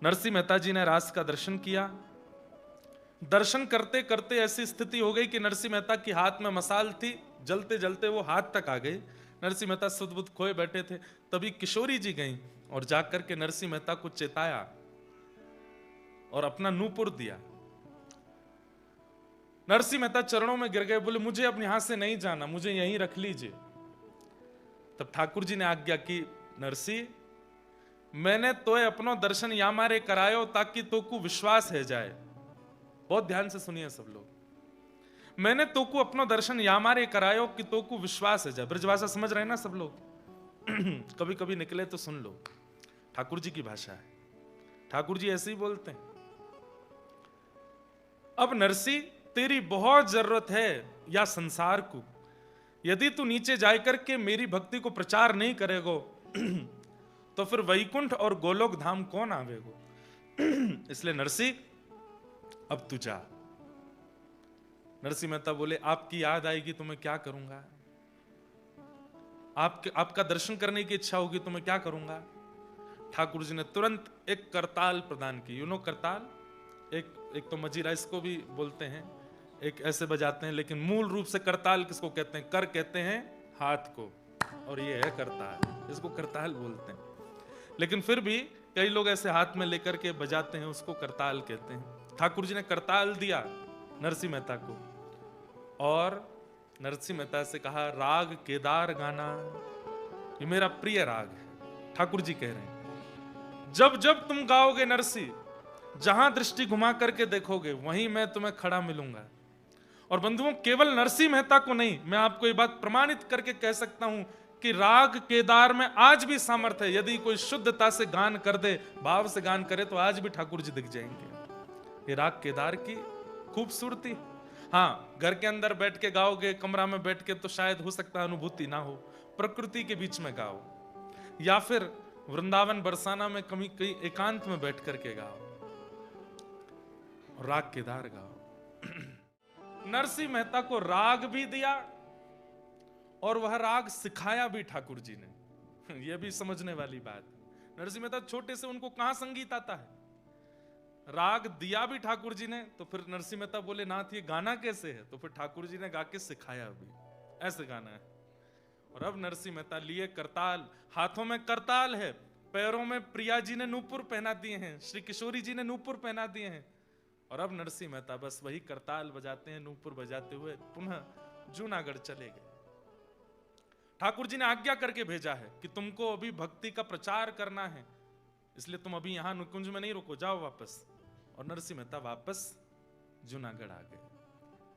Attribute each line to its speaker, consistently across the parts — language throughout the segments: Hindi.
Speaker 1: नरसिंह मेहता जी ने रास का दर्शन किया। दर्शन करते करते ऐसी स्थिति हो गई कि नरसिंह मेहता के हाथ में मसाल थी, जलते जलते वो हाथ तक आ गई। नरसिंह मेहता सुध बुध खोए बैठे थे, तभी किशोरी जी गईं और जाकर के नरसिंह मेहता को चेताया और अपना नूपुर दिया। नरसिंह मेहता चरणों में गिर गए, बोले मुझे अब यहां से नहीं जाना, मुझे यहीं रख लीजिए। तब ठाकुर जी ने आज्ञा की, नरसिंह मैंने तोए अपनो दर्शन या मारे करायो ताकि तोकू विश्वास है जाए। बहुत ध्यान से सुनिए सब लोग, मैंने तोकू अपनो दर्शन या मारे करायो कि तोकू विश्वास है जाए। ब्रजभाषा समझ रहे हैं ना सब लोग? कभी कभी निकले तो सुन लो, ठाकुर जी की भाषा है, ठाकुर जी ऐसे ही बोलते हैं। अब नरसी तेरी बहुत जरूरत है या संसार को, यदि तू नीचे जाकर के मेरी भक्ति को प्रचार नहीं करेगो तो फिर वैकुंठ और गोलोक धाम कौन आवेगो। इसलिए नरसी अब तू जा। नरसिंह मेहता बोले आपकी याद आएगी तो मैं क्या करूंगा, आपका दर्शन करने की इच्छा होगी तो मैं क्या करूंगा। ठाकुर जी ने तुरंत एक करताल प्रदान की। करताल एक तो मजीरा इसको भी बोलते हैं, एक ऐसे बजाते हैं, लेकिन मूल रूप से करताल किसको कहते हैं? कर कहते हैं हाथ को, और ये है करताल, इसको करताल बोलते हैं। लेकिन फिर भी कई लोग ऐसे हाथ में लेकर के बजाते हैं, उसको करताल कहते हैं। ठाकुर जी ने करताल दिया नरसिंह मेहता को और नरसिंह मेहता से कहा राग केदार गाना, ये मेरा प्रिय राग है। ठाकुर जी कह रहे हैं जब जब तुम गाओगे नरसिंह, जहां दृष्टि घुमा करके देखोगे वहीं मैं तुम्हें खड़ा मिलूंगा। और बंधुओं, केवल नरसिंह मेहता को नहीं, मैं आपको ये बात प्रमाणित करके कह सकता हूं कि राग केदार में आज भी सामर्थ्य है। यदि कोई शुद्धता से गान कर दे, भाव से गान करे, तो आज भी ठाकुर जी दिख जाएंगे। ये राग केदार की खूबसूरती। हाँ, घर के अंदर बैठ के गाओगे, कमरा में बैठ के, तो शायद हो सकता है अनुभूति ना हो। प्रकृति के बीच में गाओ, या फिर वृंदावन बरसाना में कहीं एकांत में बैठ करके गाओ, राग केदार गाओ। नरसिंह मेहता को राग भी दिया और वह राग सिखाया भी ठाकुर जी ने। यह भी समझने वाली बात। नरसिंह मेहता छोटे से, उनको कहां संगीत आता है? राग दिया भी ठाकुर जी ने, तो फिर नरसिंह मेहता बोले नाथ ये गाना कैसे है? तो फिर ठाकुर जी ने गा के सिखाया भी, ऐसे गाना है। और अब नरसिंह मेहता लिए करताल, हाथों में करताल है, पैरों में प्रिया जी ने नूपुर पहना दिए हैं, श्री किशोरी जी ने नूपुर पहना दिए हैं। और अब नरसिंह मेहता बस वही करताल बजाते हैं, नूपुर बजाते हुए पुनः जूनागढ़ चले गए। ठाकुर जी ने आज्ञा करके भेजा है कि तुमको अभी भक्ति का प्रचार करना है, इसलिए तुम अभी यहां नुकुंज में नहीं रुको, जाओ वापस। और नरसिंह मेहता वापस जूनागढ़ आ गए।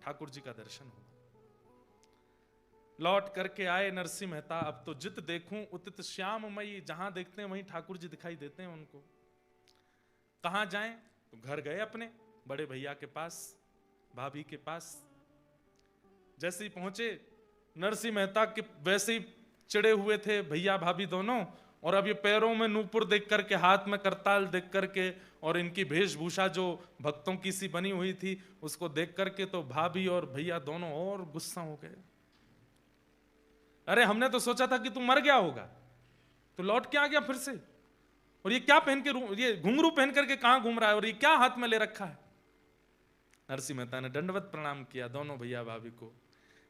Speaker 1: ठाकुर जी का दर्शन हुआ, लौट करके आए नरसिंह मेहता। अब तो जित देखूं उतित श्याममयी, जहां देखते हैं वहीं ठाकुर जी दिखाई देते हैं उनको। कहां जाएं? तो घर गए अपने बड़े भैया के पास, भाभी के पास। जैसे ही पहुंचे, नरसिंह मेहता के वैसे ही चिड़े हुए थे भैया भाभी दोनों। और अब ये पैरों में नूपुर देख करके, हाथ में करताल देख करके, और इनकी वेशभूषा जो भक्तों की सी बनी हुई थी, उसको देख करके तो भाभी और भैया दोनों और गुस्सा हो गए। अरे हमने तो सोचा था कि तू मर गया होगा, तो लौट के आ गया फिर से। और ये क्या पहन के, ये घुंघरू पहन करके कहां घूम रहा है, और ये क्या हाथ में ले रखा है? नरसिंह मेहता ने दंडवत प्रणाम किया दोनों भैया भाभी को।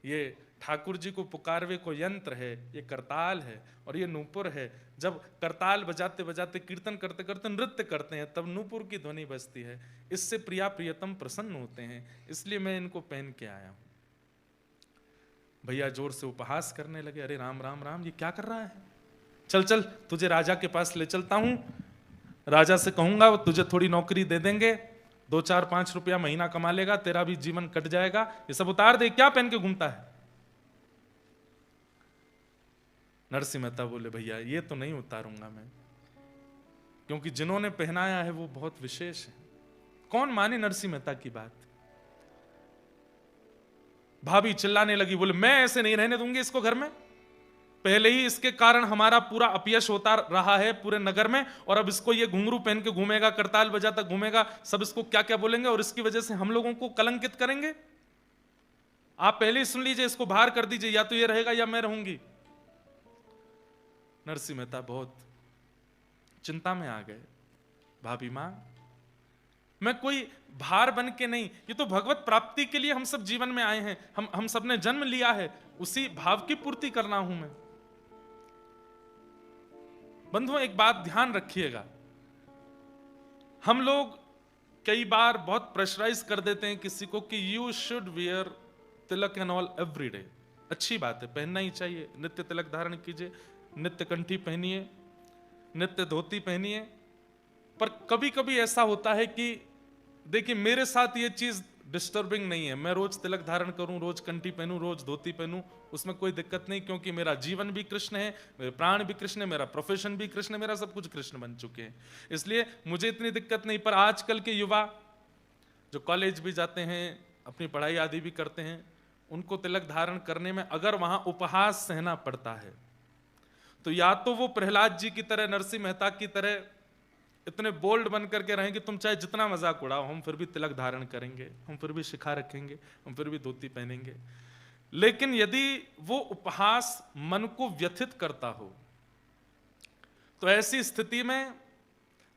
Speaker 1: ये ठाकुर जी को पुकारवे को यंत्र है, ये करताल है और ये नूपुर है। जब करताल बजाते बजाते, कीर्तन करते करते नृत्य करते हैं, तब नूपुर की ध्वनि बजती है। इससे प्रिया प्रियतम प्रसन्न होते हैं, इसलिए मैं इनको पहन के आया हूं। भैया जोर से उपहास करने लगे, अरे राम राम राम, ये क्या कर रहा है? चल चल, तुझे राजा के पास ले चलता हूं, राजा से कहूंगा वो तुझे थोड़ी नौकरी दे देंगे, 2-4-5 रुपया महीना कमा लेगा, तेरा भी जीवन कट जाएगा, ये सब उतार दे, क्या पहन के घूमता है? नरसिंह मेहता बोले भैया ये तो नहीं उतारूंगा मैं, क्योंकि जिन्होंने पहनाया है वो बहुत विशेष है। कौन माने नरसिंह मेहता की बात? भाभी चिल्लाने लगी, बोले मैं ऐसे नहीं रहने दूंगी इसको घर में। पहले ही इसके कारण हमारा पूरा अपयश होता रहा है पूरे नगर में, और अब इसको ये घुंघरू पहन के घूमेगा, करताल बजाता घूमेगा, सब इसको क्या क्या बोलेंगे, और इसकी वजह से हम लोगों को कलंकित करेंगे। आप पहले ही सुन लीजिए, इसको बाहर कर दीजिए, या तो ये रहेगा या मैं रहूंगी। नरसिंह मेहता बहुत चिंता में आ गए। भाभी माँ, मैं कोई भार बन के नहीं, ये तो भगवत प्राप्ति के लिए हम सब जीवन में आए हैं, हम सब ने जन्म लिया है, उसी भाव की पूर्ति करना हूं मैं। बंधुओं, एक बात ध्यान रखिएगा, हम लोग कई बार बहुत प्रेशराइज कर देते हैं किसी को कि you should wear Tilak and all every day. अच्छी बात है, पहनना ही चाहिए, नित्य तिलक धारण कीजिए, नित्य कंठी पहनिए, नित्य धोती पहनिए। पर कभी कभी ऐसा होता है कि देखिए, मेरे साथ ये चीज डिस्टर्बिंग नहीं है, मैं रोज तिलक धारण करूं, रोज कंठी पहनूं, रोज धोती पहनूं, उसमें कोई दिक्कत नहीं, क्योंकि मेरा जीवन भी कृष्ण है, मेरे प्राण भी कृष्ण है, मेरा प्रोफेशन भी कृष्ण है, मेरा सब कुछ कृष्ण बन चुके हैं, इसलिए मुझे इतनी दिक्कत नहीं। पर आजकल के युवा जो कॉलेज भी जाते हैं, अपनी पढ़ाई आदि भी करते हैं, उनको तिलक धारण करने में अगर वहां उपहास सहना पड़ता है, तो या तो वो प्रहलाद जी की तरह, नरसिंह मेहता की तरह इतने बोल्ड बन करके रहें कि तुम चाहे जितना मजाक उड़ाओ, हम फिर भी तिलक धारण करेंगे, हम फिर भी शिखा रखेंगे, हम फिर भी धोती पहनेंगे। लेकिन यदि वो उपहास मन को व्यथित करता हो, तो ऐसी स्थिति में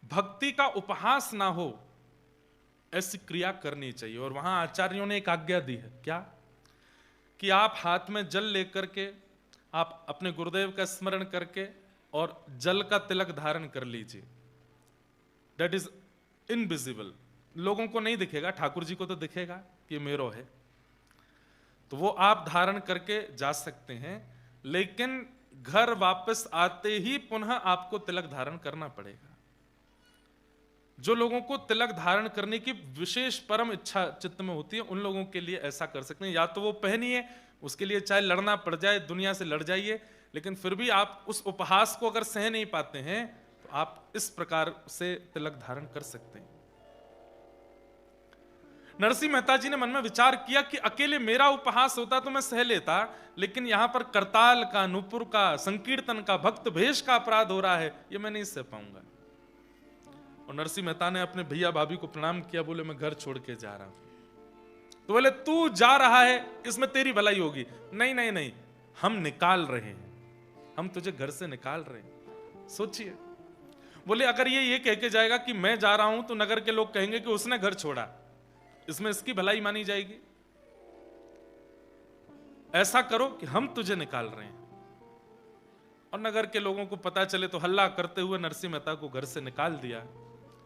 Speaker 1: भक्ति का उपहास ना हो, ऐसी क्रिया करनी चाहिए। और वहां आचार्यों ने एक आज्ञा दी है, क्या? कि आप हाथ में जल लेकर के, आप अपने गुरुदेव का स्मरण करके और जल का तिलक धारण कर लीजिए। दैट इज इनविजिबल, लोगों को नहीं दिखेगा, ठाकुर जी को तो दिखेगा कि मेरो है, तो वो आप धारण करके जा सकते हैं। लेकिन घर वापस आते ही पुनः आपको तिलक धारण करना पड़ेगा। जो लोगों को तिलक धारण करने की विशेष परम इच्छा चित्त में होती है, उन लोगों के लिए ऐसा कर सकते हैं। या तो वो पहनिए, उसके लिए चाहे लड़ना पड़ जाए, दुनिया से लड़ जाइए, लेकिन फिर भी आप उस उपहास को अगर सह नहीं पाते हैं, आप इस प्रकार से तिलक धारण कर सकते हैं। नरसिंह मेहता जी ने मन में विचार किया कि अकेले मेरा उपहास होता तो मैं सह लेता, लेकिन यहां पर करताल का, नूपुर का, संकीर्तन का, भक्त भेष का अपराध हो रहा है, ये मैं नहीं सह पाऊंगा। और नरसिंह मेहता ने अपने भैया भाभी को प्रणाम किया, बोले मैं घर छोड़ के जा रहा हूं। तो बोले तू जा रहा है, इसमें तेरी भलाई होगी। नहीं नहीं नहीं, हम निकाल रहे हैं, हम तुझे घर से निकाल रहे हैं। सोचिए, बोले अगर ये कह के जाएगा कि मैं जा रहा हूं, तो नगर के लोग कहेंगे कि उसने घर छोड़ा, इसमें इसकी भलाई मानी जाएगी। ऐसा करो कि हम तुझे निकाल रहे हैं। और नगर के लोगों को पता चले तो हल्ला करते हुए नरसिंह मेहता को घर से निकाल दिया।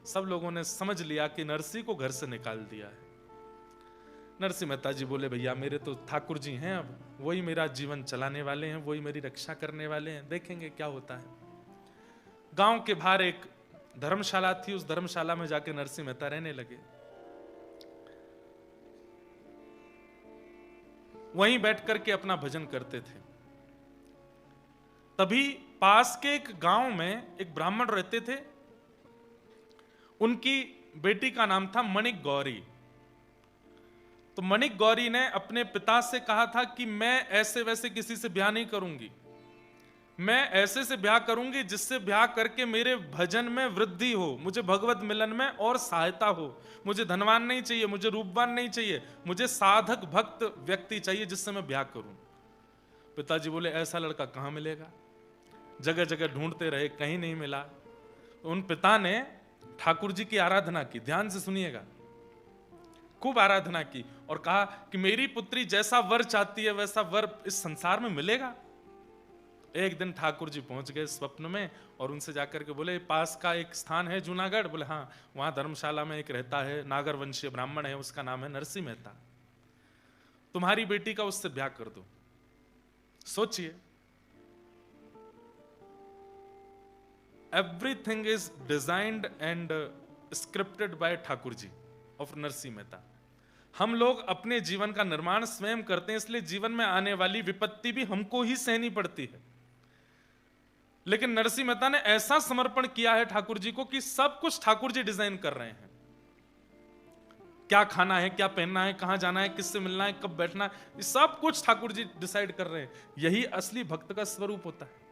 Speaker 1: सब लोगों ने समझ लिया कि नरसिंह को घर से निकाल दिया है। नरसिंह मेहता जी बोले भैया मेरे तो ठाकुर जी हैं, अब वही मेरा जीवन चलाने वाले हैं, वही मेरी रक्षा करने वाले हैं, देखेंगे क्या होता है। गांव के बाहर एक धर्मशाला थी, उस धर्मशाला में जाके नरसिंह मेहता रहने लगे। वहीं बैठ करके अपना भजन करते थे। तभी पास के एक गांव में एक ब्राह्मण रहते थे, उनकी बेटी का नाम था मणिक गौरी। तो मणिक गौरी ने अपने पिता से कहा था कि मैं ऐसे वैसे किसी से ब्याह नहीं करूंगी, मैं ऐसे से ब्याह करूंगी जिससे ब्याह करके मेरे भजन में वृद्धि हो, मुझे भगवत मिलन में और सहायता हो। मुझे धनवान नहीं चाहिए, मुझे रूपवान नहीं चाहिए, मुझे साधक भक्त व्यक्ति चाहिए जिससे मैं ब्याह करूं। पिताजी बोले ऐसा लड़का कहां मिलेगा, जगह जगह ढूंढते रहे, कहीं नहीं मिला। तो उन पिता ने ठाकुर जी की आराधना की, ध्यान से सुनिएगा, खूब आराधना की और कहा कि मेरी पुत्री जैसा वर चाहती है वैसा वर इस संसार में मिलेगा। एक दिन ठाकुर जी पहुंच गए स्वप्न में और उनसे जाकर के बोले पास का एक स्थान है जूनागढ़, बोले हाँ, वहां धर्मशाला में एक रहता है, नागर वंशीय ब्राह्मण है, उसका नाम है नरसिंह मेहता, तुम्हारी बेटी का उससे ब्याह कर दो। सोचिए, everything is designed and scripted by Thakur ji of Narsinh Mehta. हम लोग अपने जीवन का निर्माण स्वयं करते हैं, इसलिए जीवन में आने वाली विपत्ति भी हमको ही सहनी पड़ती है। लेकिन नरसिंह मेहता ने ऐसा समर्पण किया है ठाकुर जी को कि सब कुछ ठाकुर जी डिजाइन कर रहे हैं। क्या खाना है, क्या पहनना है, कहां जाना है, किससे मिलना है, कब बैठना है, ये सब कुछ ठाकुर जी डिसाइड कर रहे हैं। यही असली भक्त का स्वरूप होता है।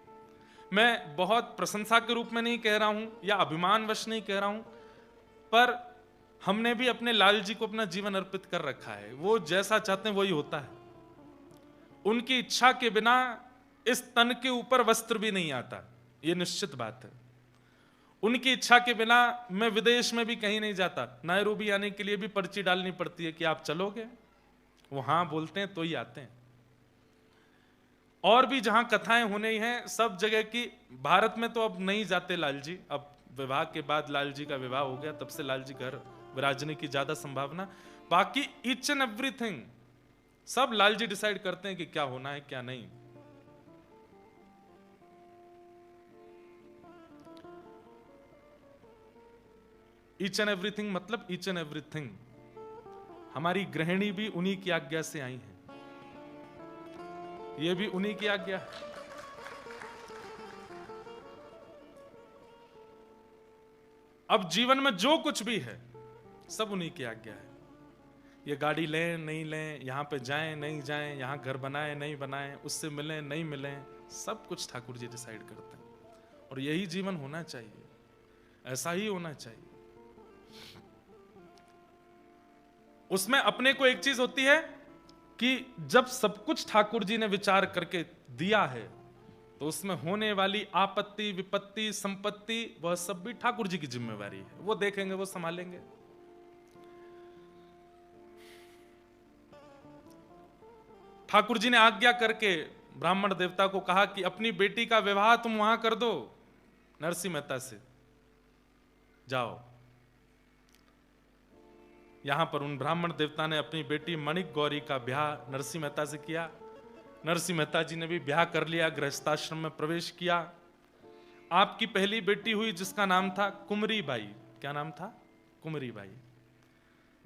Speaker 1: मैं बहुत प्रशंसा के रूप में नहीं कह रहा हूं या अभिमानवश नहीं कह रहा हूं, पर हमने भी अपने लाल जी को अपना जीवन अर्पित कर रखा है। वो जैसा चाहते हैं वही होता है। उनकी इच्छा के बिना इस तन के ऊपर वस्त्र भी नहीं आता, ये निश्चित बात है। उनकी इच्छा के बिना मैं विदेश में भी कहीं नहीं जाता। नायरोबी आने के लिए भी पर्ची डालनी पड़ती है कि आप चलोगे, वो हाँ बोलते हैं तो ही आते हैं। और भी जहां कथाएं होने हैं सब जगह की, भारत में तो अब नहीं जाते लाल जी, अब विवाह के बाद लाल जी का विवाह हो गया, तब से लाल जी घर विराजने की ज्यादा संभावना। बाकी ईच एंड एवरीथिंग सब लाल जी डिसाइड करते हैं कि क्या होना है क्या नहीं। ईच एंड एवरीथिंग मतलब ईच एंड एवरीथिंग। हमारी गृहिणी भी उन्हीं की आज्ञा से आई है, ये भी उन्हीं की आज्ञा है। अब जीवन में जो कुछ भी है सब उन्हीं की आज्ञा है। ये गाड़ी लें नहीं लें, यहां पे जाएं नहीं जाएं, यहां घर बनाएं नहीं बनाएं, उससे मिलें नहीं मिलें, सब कुछ ठाकुर जी डिसाइड करते हैं। और यही जीवन होना चाहिए, ऐसा ही होना चाहिए। उसमें अपने को एक चीज होती है कि जब सब कुछ ठाकुर जी ने विचार करके दिया है तो उसमें होने वाली आपत्ति विपत्ति संपत्ति वह सब भी ठाकुर जी की जिम्मेवारी है, वो देखेंगे, वो संभालेंगे। ठाकुर जी ने आज्ञा करके ब्राह्मण देवता को कहा कि अपनी बेटी का विवाह तुम वहां कर दो नरसिंह मेहता से, जाओ। यहां पर उन ब्राह्मण देवता ने अपनी बेटी मणिक गौरी का ब्याह नरसिंह मेहता से किया। नरसिंह मेहता जी ने भी ब्याह कर लिया, गृहस्थाश्रम में प्रवेश किया। आपकी पहली बेटी हुई जिसका नाम था कुमरी बाई। क्या नाम था? कुमरी बाई।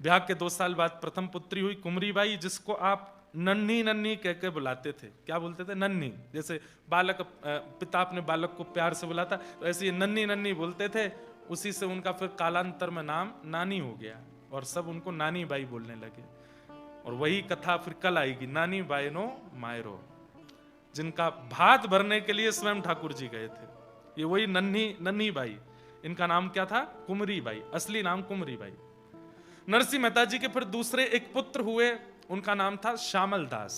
Speaker 1: ब्याह के 2 साल बाद प्रथम पुत्री हुई कुमरी बाई, जिसको आप नन्ही नन्ही कह के बुलाते थे। क्या बोलते थे? नन्ही। जैसे बालक, पिता अपने बालक को प्यार से बुलाता, तो ऐसे ये नन्ही नन्ही बोलते थे। उसी से उनका फिर कालांतर में नाम नानी हो गया और सब उनको नानी बाई बोलने लगे। और वही कथा फिर कल आएगी, नानी बायनो मायरो, जिनका भात भरने के लिए स्वयं ठाकुर जी गए थे। ये वही नन्ही बाई, इनका नाम क्या था? कुमरी बाई, असली नाम कुमरी बाई। नरसिंह मेहता जी के फिर दूसरे एक पुत्र हुए, उनका नाम था श्यामल दास।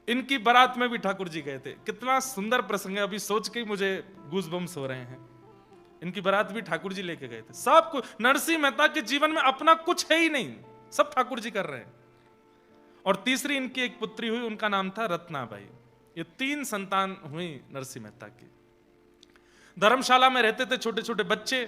Speaker 1: इनकी बारात में भी ठाकुर जी गए थे। कितना सुंदर प्रसंग है, अभी सोच के ही मुझे गूज़बम्स हो रहे हैं। इनकी बारात भी ठाकुर जी लेके गए थे। सब कुछ, नरसिंह मेहता के जीवन में अपना कुछ है ही नहीं, सब ठाकुर जी कर रहे हैं। और तीसरी इनकी एक पुत्री हुई, उनका नाम था रत्नाबाई। ये 3 संतान हुई नरसिंह मेहता की। धर्मशाला में रहते थे छोटे छोटे बच्चे।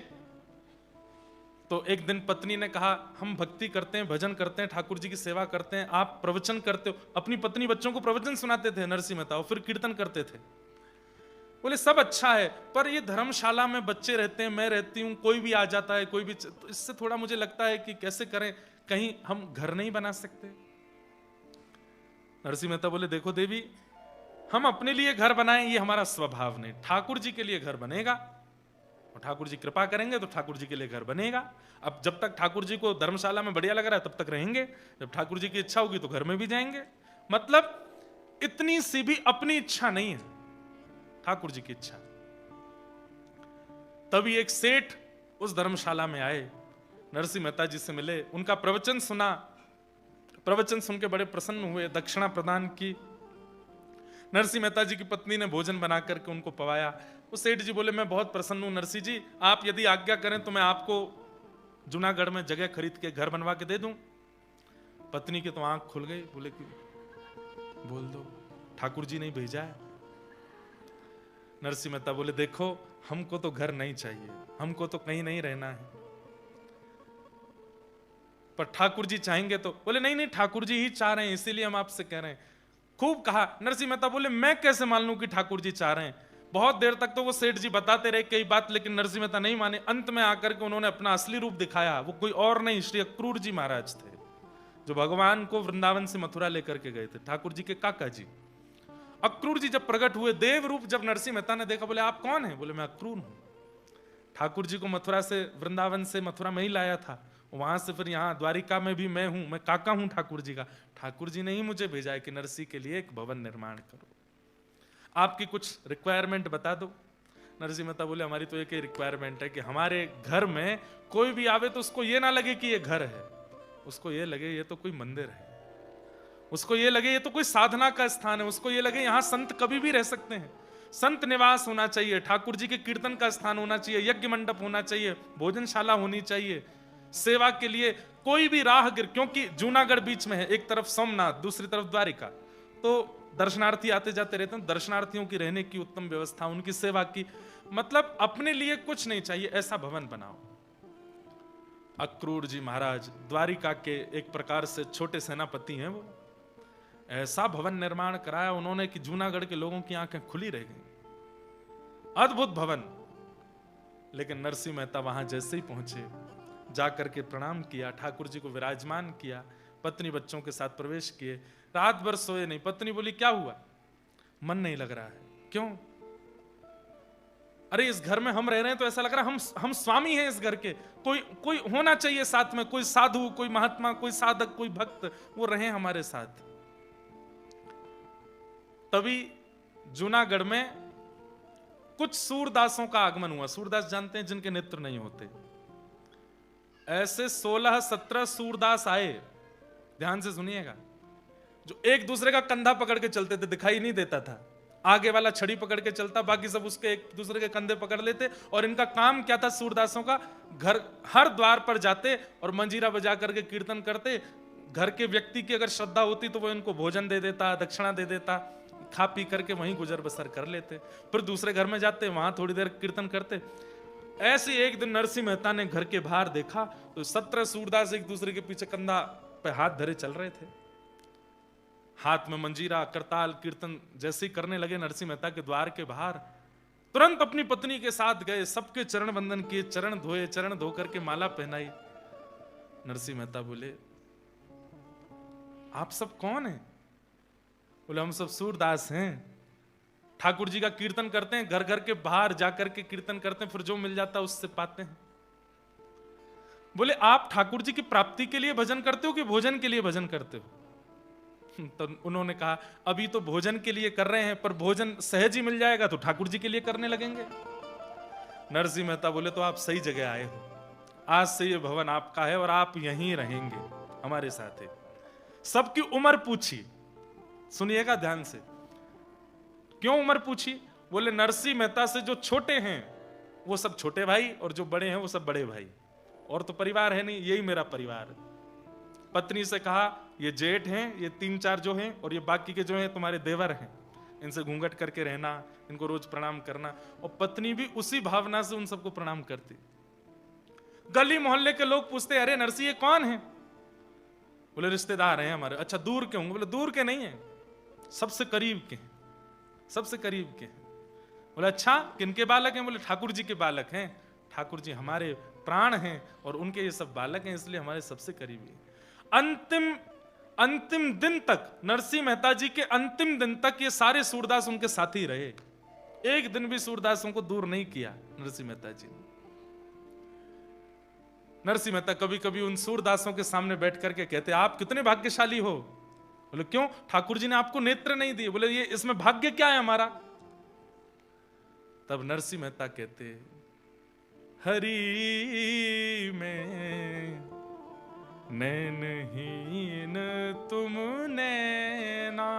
Speaker 1: तो एक दिन पत्नी ने कहा, हम भक्ति करते हैं, भजन करते हैं, ठाकुर जी की सेवा करते हैं, आप प्रवचन करते हो। अपनी पत्नी बच्चों को प्रवचन सुनाते थे नरसिंह मेहता, और फिर कीर्तन करते थे। बोले सब अच्छा है, पर ये धर्मशाला में बच्चे रहते हैं, मैं रहती हूं, कोई भी आ जाता है, कोई भी, तो इससे थोड़ा मुझे लगता है कि कैसे करें, कहीं हम घर नहीं बना सकते। नरसिंह मेहता बोले, देखो देवी, हम अपने लिए घर बनाएं ये हमारा स्वभाव नहीं, ठाकुर जी के लिए घर बनेगा, और ठाकुर जी कृपा करेंगे तो ठाकुर जी के लिए घर बनेगा। अब जब तक ठाकुर जी को धर्मशाला में बढ़िया लग रहा है तब तक रहेंगे, जब ठाकुर जी की इच्छा होगी तो घर में भी जाएंगे। मतलब इतनी सी भी अपनी इच्छा नहीं है, ठाकुर जी की इच्छा। तभी एक सेठ उस धर्मशाला में आए, नरसिंह मेहता जी से मिले, उनका प्रवचन सुना। प्रवचन सुन के बड़े प्रसन्न हुए, दक्षिणा प्रदान की। नरसिंह मेहता जी की पत्नी ने भोजन बना करके उनको पवाया। वो सेठ जी बोले, मैं बहुत प्रसन्न हूं नरसिंह जी, आप यदि आज्ञा करें तो मैं आपको जूनागढ़ में जगह खरीद के घर बनवा के दे दूं। पत्नी की तो आंख खुल गई, बोले कि बोल दो, ठाकुर जी ने भेजा है। नरसिंह मेहता बोले, देखो हमको तो घर नहीं चाहिए, हमको तो कहीं नहीं रहना है, पर ठाकुर जी चाहेंगे तो। बोले नहीं नहीं, ठाकुर जी ही चाह रहे हैं, इसीलिए हम आपसे कह रहे हैं। खूब कहा। नरसिंह मेहता बोले, मैं कैसे मान लूं कि ठाकुर जी चाह रहे हैं। बहुत देर तक तो वो सेठ जी बताते रहे कई बात, लेकिन नरसिंह मेहता नहीं माने। अंत में आकर के उन्होंने अपना असली रूप दिखाया। वो कोई और नहीं, श्री अक्रूर जी महाराज थे, जो भगवान को वृंदावन से मथुरा लेकर के गए थे, ठाकुर जी के काका जी। अक्रूर जी जब प्रकट हुए देव रूप, जब नरसिंह मेहता ने देखा, बोले आप कौन है? बोले मैं अक्रूर हूं, ठाकुर जी को मथुरा से, वृंदावन से मथुरा में ही लाया था, वहां से फिर यहाँ द्वारिका में भी मैं हूं, मैं काका हूं ठाकुर जी का। ठाकुर जी ने ही मुझे भेजा है कि नरसिंह के लिए एक भवन निर्माण करो, आपकी कुछ रिक्वायरमेंट बता दो। नरसिंह मेहता बोले, हमारी तो एक ही रिक्वायरमेंट है कि हमारे घर में कोई भी आवे तो उसको ये ना लगे कि ये घर है, उसको ये लगे ये तो कोई मंदिर है, उसको ये लगे ये तो कोई साधना का स्थान है, उसको ये लगे यहां संत कभी भी रह सकते हैं। संत निवास होना चाहिए, ठाकुर जी के कीर्तन का स्थान होना चाहिए, यज्ञ मंडप होना चाहिए, भोजनशाला होनी चाहिए, सेवा के लिए कोई भी राहगीर, क्योंकि जूनागढ़ बीच में है, एक तरफ सोमनाथ, दूसरी तरफ द्वारिका, तो दर्शनार्थी आते जाते रहते हैं, दर्शनार्थियों की रहने की उत्तम व्यवस्था, उनकी सेवा की, मतलब अपने लिए कुछ नहीं चाहिए, ऐसा भवन बनाओ। अक्रूर जी महाराज द्वारिका के एक प्रकार से छोटे सेनापति हैं, वो ऐसा भवन निर्माण कराया उन्होंने कि जूनागढ़ के लोगों की आंखें खुली रह गई। अद्भुत भवन। लेकिन नरसिंह मेहता वहां जैसे ही पहुंचे, जाकर के प्रणाम किया, ठाकुर जी को विराजमान किया, पत्नी बच्चों के साथ प्रवेश किए, रात भर सोए नहीं। पत्नी बोली क्या हुआ? मन नहीं लग रहा है। क्यों? अरे इस घर में हम रह रहे हैं तो ऐसा लग रहा है हम स्वामी हैं इस घर के, कोई होना चाहिए साथ में, कोई साधु, कोई महात्मा, कोई साधक, कोई भक्त, वो रहे हमारे साथ। तभी जूनागढ़ में कुछ सूरदासों का आगमन हुआ। सूरदास जानते हैं, जिनके नेत्र नहीं होते। ऐसे 16-17 सूरदास आए, ध्यान से सुनिएगा, जो एक दूसरे का कंधा पकड़ के चलते थे, दिखाई नहीं देता था, आगे वाला छड़ी पकड़ के चलता, बाकी सब उसके एक दूसरे के कंधे पकड़ लेते। और इनका काम क्या था? सूरदासों का घर, हर द्वार पर जाते और मंजीरा बजा करके कीर्तन करते। घर के व्यक्ति की अगर श्रद्धा होती तो वो इनको भोजन दे देता, दक्षिणा दे देता, खा पी करके वहीं गुजर बसर कर लेते। फिर दूसरे घर में जाते, वहां थोड़ी देर कीर्तन करते। ऐसे एक दिन नरसिंह मेहता ने घर के बाहर देखा तो 17 सूरदास एक दूसरे के पीछे कंधा पे हाथ धरे चल रहे थे, हाथ में मंजीरा, करताल, कीर्तन जैसे ही करने लगे नरसिंह मेहता के द्वार के बाहर, तुरंत अपनी पत्नी के साथ गए, सबके चरण वंदन किए, चरण धोए, चरण धो करके माला पहनाई। नरसिंह मेहता बोले आप सब कौन हैं? बोले हम सब सूरदास हैं, ठाकुर जी का कीर्तन करते हैं, घर घर के बाहर जाकर के कीर्तन करते हैं, फिर जो मिल जाता है उससे पाते हैं। बोले आप ठाकुर जी की प्राप्ति के लिए भजन करते हो कि भोजन के लिए भजन करते हो? तो उन्होंने कहा अभी तो भोजन के लिए कर रहे हैं, पर भोजन सहज ही मिल जाएगा तो ठाकुर जी के लिए करने लगेंगे। नरसिंह मेहता बोले तो आप सही जगह आए हो, आज से ये भवन आपका है और आप यहीं रहेंगे हमारे साथ है। सबकी उम्र पूछी, सुनिएगा ध्यान से। क्यों उम्र पूछी? बोले नरसिंह मेहता से जो छोटे हैं वो सब छोटे भाई और जो बड़े हैं वो सब बड़े भाई, और तो परिवार है नहीं, यही मेरा परिवार। पत्नी से कहा ये जेठ हैं, ये 3-4 जो हैं, और ये बाकी के जो हैं तुम्हारे देवर हैं, इनसे घूंघट करके रहना, इनको रोज प्रणाम करना। और पत्नी भी उसी भावना से उन सबको प्रणाम करती। गली मोहल्ले के लोग पूछते अरे नरसिंह ये कौन है? बोले रिश्तेदार हैं हमारे। अच्छा दूर के होंगे? बोले दूर के नहीं है, सबसे करीब के हैं, सबसे करीब के हैं। बोले अच्छा किनके बालक हैं? बोले ठाकुर जी के बालक हैं, ठाकुर जी हमारे प्राण हैं और उनके ये सब बालक हैं, इसलिए हमारे सबसे करीबी हैं। अंतिम दिन तक, नरसिंह मेहता जी के अंतिम दिन तक ये सारे सूरदास उनके साथ ही रहे, एक दिन भी सूरदासों को दूर नहीं किया नरसिंह मेहता जी ने। नरसिंह मेहता कभी कभी उन सूरदासों के सामने बैठ करके कहते आप कितने भाग्यशाली हो। बोले क्यों? ठाकुर जी ने आपको नेत्र नहीं दिए। बोले ये इसमें भाग्य क्या है हमारा? तब नरसिंह मेहता कहते हरि में नैनहीन तुम नैना,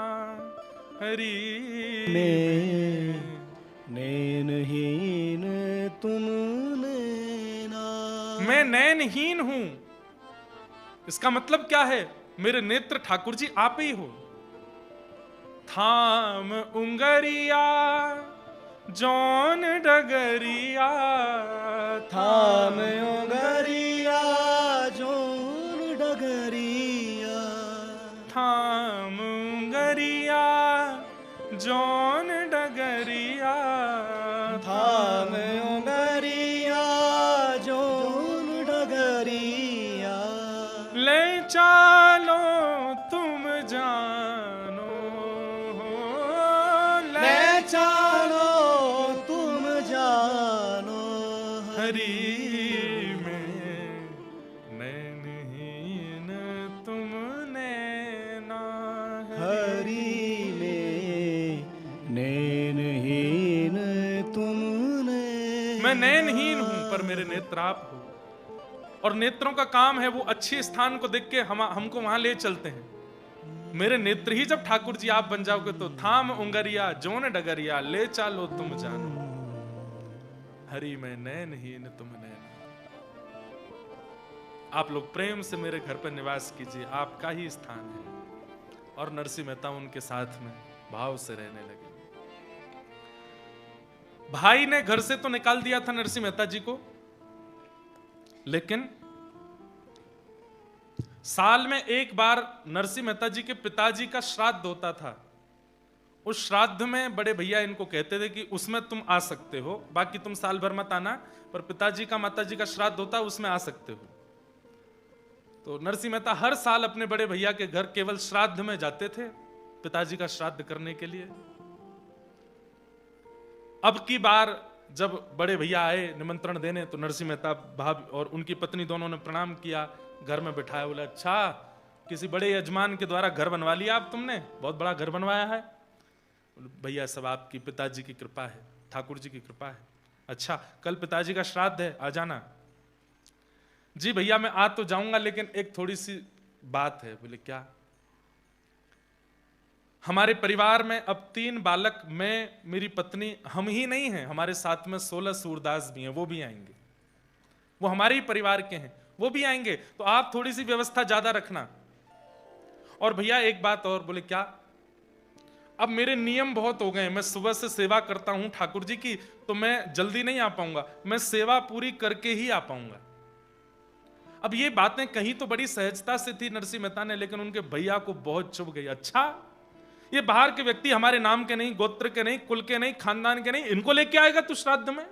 Speaker 1: हरि
Speaker 2: में नैनहीन तुम नैना।
Speaker 1: मैं नैनहीन हूं, इसका मतलब क्या है? मेरे नेत्र ठाकुर जी आप ही हो। थाम उंगरिया जौन डगरिया,
Speaker 2: थाम उंगरिया जौन डगरिया,
Speaker 1: थाम उंगरिया जौन डगरिया,
Speaker 2: थाम उंगरिया जौन डगरिया।
Speaker 1: ले चालो तुम जानो,
Speaker 2: ले चालो तुम जानो,
Speaker 1: हरि में नैनहीन तुम नैना,
Speaker 2: हरि में नैनहीन तुम नैना।
Speaker 1: मैं नैनहीन हूं पर मेरे नेत्र आप हो, और नेत्रों का काम है वो अच्छे स्थान को देख के हमको वहां ले चलते हैं। मेरे नेत्र ही जब ठाकुर जी आप बन जाओगे तो थाम उंगरिया जोन डगरिया ले चालो तुम जानो, हरि में नैनहीन तुम नैन। आप लोग प्रेम से मेरे घर पर निवास कीजिए, आपका ही स्थान है। और नरसिंह मेहता उनके साथ में भाव से रहने लगे। भाई ने घर से तो निकाल दिया था नरसिंह मेहता जी को, लेकिन साल में एक बार नरसिंह मेहता जी के पिताजी का श्राद्ध होता था। उस श्राद्ध में बड़े भैया इनको कहते थे कि उसमें तुम आ सकते हो, बाकी तुम साल भर मत आना, पर पिताजी का माताजी का श्राद्ध होता है उसमें आ सकते हो। तो नरसिंह मेहता हर साल अपने बड़े भैया के घर केवल श्राद्ध में जाते थे, पिताजी का श्राद्ध करने के लिए। अब की बार जब बड़े भैया आए निमंत्रण देने, तो नरसिंह मेहता भाभी और उनकी पत्नी दोनों ने प्रणाम किया, घर में बिठाया। बोला अच्छा, किसी बड़े यजमान के द्वारा घर बनवा लिया आप तुमने, बहुत बड़ा घर बनवाया है। भैया सब आपकी पिताजी की कृपा है, ठाकुर जी की कृपा है। अच्छा, कल पिताजी का श्राद्ध है, आ जाना। जी भैया मैं आ तो जाऊंगा, लेकिन एक थोड़ी सी बात है। बोले क्या? हमारे परिवार में अब 3 बालक, मैं, मेरी पत्नी, हम ही नहीं हैं, हमारे साथ में 16 सूरदास भी हैं, वो भी आएंगे, वो हमारे ही परिवार के हैं, वो भी आएंगे, तो आप थोड़ी सी व्यवस्था ज्यादा रखना। और भैया एक बात और। बोले क्या? अब मेरे नियम बहुत हो गए, मैं सुबह से सेवा करता हूं ठाकुर जी की, तो मैं जल्दी नहीं आ पाऊंगा, मैं सेवा पूरी करके ही आ पाऊंगा। अब ये बातें कहीं तो बड़ी सहजता से थी नरसिंह मेहता ने, लेकिन उनके भैया को बहुत चुभ गई। अच्छा, ये बाहर के व्यक्ति हमारे नाम के नहीं, गोत्र के नहीं, कुल के नहीं, खानदान के नहीं, इनको लेके आएगा तू श्राद्ध में?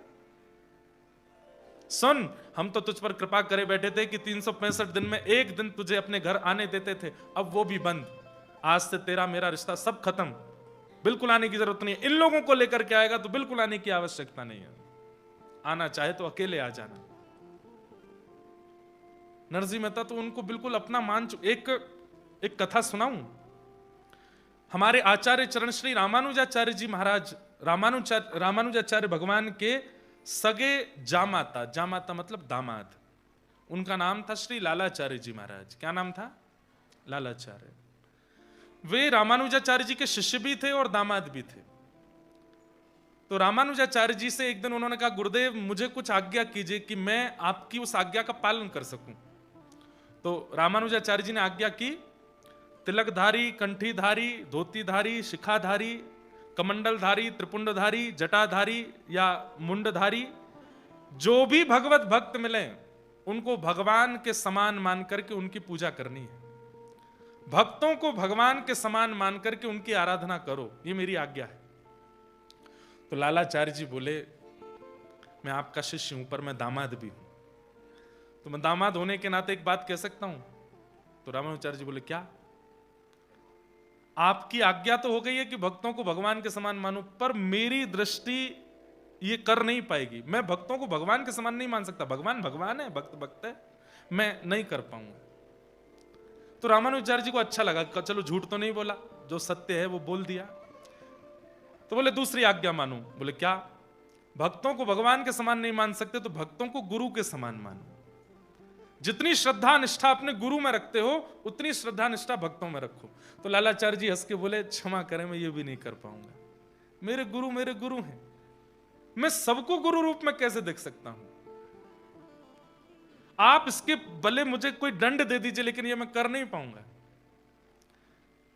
Speaker 1: सुन, हम तो तुझ पर कृपा करे बैठे थे कि 365 दिन में एक दिन तुझे अपने घर आने देते थे, अब वो भी बंद। आज से तेरा मेरा रिश्ता सब खत्म, बिल्कुल आने की जरूरत नहीं है। इन लोगों को लेकर के आएगा तो बिल्कुल आने की आवश्यकता नहीं है, आना चाहे तो अकेले आ जाना। नरसिंह मेहता तो उनको बिल्कुल अपना मान चुके। एक कथा सुनाऊं। हमारे आचार्य चरण श्री रामानुजाचार्य जी महाराज, रामानुजाचार्य भगवान के सगे जामाता, जामाता मतलब दामाद, उनका नाम था श्री लालाचार्य जी महाराज। क्या नाम था? लालाचार्य। वे रामानुजाचार्य जी के शिष्य भी थे और दामाद भी थे। तो रामानुजाचार्य जी से एक दिन उन्होंने कहा, गुरुदेव मुझे कुछ आज्ञा कीजिए कि मैं आपकी उस आज्ञा का पालन कर सकूं। तो रामानुजाचार्य जी ने आज्ञा की, तिलकधारी, कंठीधारी, धोतीधारी, शिखाधारी, कमंडलधारी, त्रिपुंडधारी, जटाधारी या मुंडधारी, जो भी भगवत भक्त मिले उनको भगवान के समान मान करके उनकी पूजा करनी है। भक्तों को भगवान के समान मान करके उनकी आराधना करो, ये मेरी आज्ञा है। तो लालाचार्य जी बोले, मैं आपका शिष्य हूं, पर मैं दामाद भी हूं, तो मैं दामाद होने के नाते एक बात कह सकता हूं। तो रामानुजाचार्य जी बोले, क्या? आपकी आज्ञा तो हो गई है कि भक्तों को भगवान के समान मानो, पर मेरी दृष्टि ये कर नहीं पाएगी। मैं भक्तों को भगवान के समान नहीं मान सकता, भगवान भगवान है, भक्त भक्त है, मैं नहीं कर पाऊंगा। तो रामानुजाचार्य जी को अच्छा लगा, चलो झूठ तो नहीं बोला, जो सत्य है वो बोल दिया। तो बोले दूसरी आज्ञा मानो। बोले क्या? भक्तों को भगवान के समान नहीं मान सकते तो भक्तों को गुरु के समान मानो। जितनी श्रद्धा निष्ठा अपने गुरु में रखते हो उतनी श्रद्धा निष्ठा भक्तों में रखो। तो लालाचार्य जी हंस के बोले, क्षमा करें, मैं ये भी नहीं कर पाऊंगा, मेरे गुरु हैं, मैं सबको गुरु रूप में कैसे देख सकता हूं? आप इसके भले मुझे कोई दंड दे दीजिए, लेकिन ये मैं कर नहीं पाऊंगा।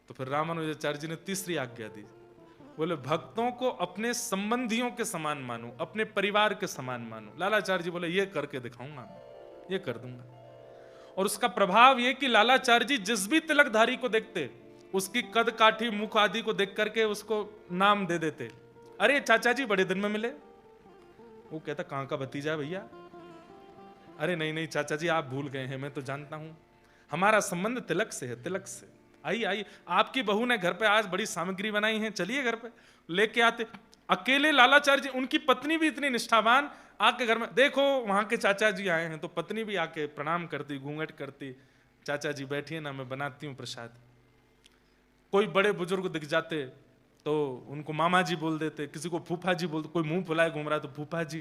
Speaker 1: तो फिर रामानुजाचार्य जी ने तीसरी आज्ञा दी। बोले भक्तों को अपने संबंधियों के समान मानो, अपने परिवार के समान मानो। लालाचार्य जी बोले, ये करके दिखाऊंगा, मैं ये कर दूंगा। और उसका प्रभाव ये कि लालाचार्य जी जिस भी तिलकधारी को देखते, उसकी कद काठी, मुख आदि को देख करके उसको नाम दे देते। अरे चाचा जी बड़े दिन में मिले। वो कहता, कहां का भतीजा है भैया? अरे नहीं नहीं चाचा जी, आप भूल गए हैं, मैं तो जानता हूं, हमारा संबंध तिलक से है, तिलक से। आइए, आपकी बहू ने घर पे आज बड़ी सामग्री बनाई है, चलिए घर पे लेके आते। अकेले लालाचार्य जी, उनकी पत्नी भी इतनी निष्ठावान, आके घर में देखो वहां के चाचा जी आए हैं, तो पत्नी भी आके प्रणाम करती, घूंघट करती, चाचा जी बैठिए ना, मैं बनाती हूँ प्रसाद। कोई बड़े बुजुर्ग दिख जाते तो उनको मामा जी बोल देते, किसी को फूफा जी बोलते, कोई मुंह फुलाए घूम रहा है तो फूफा जी।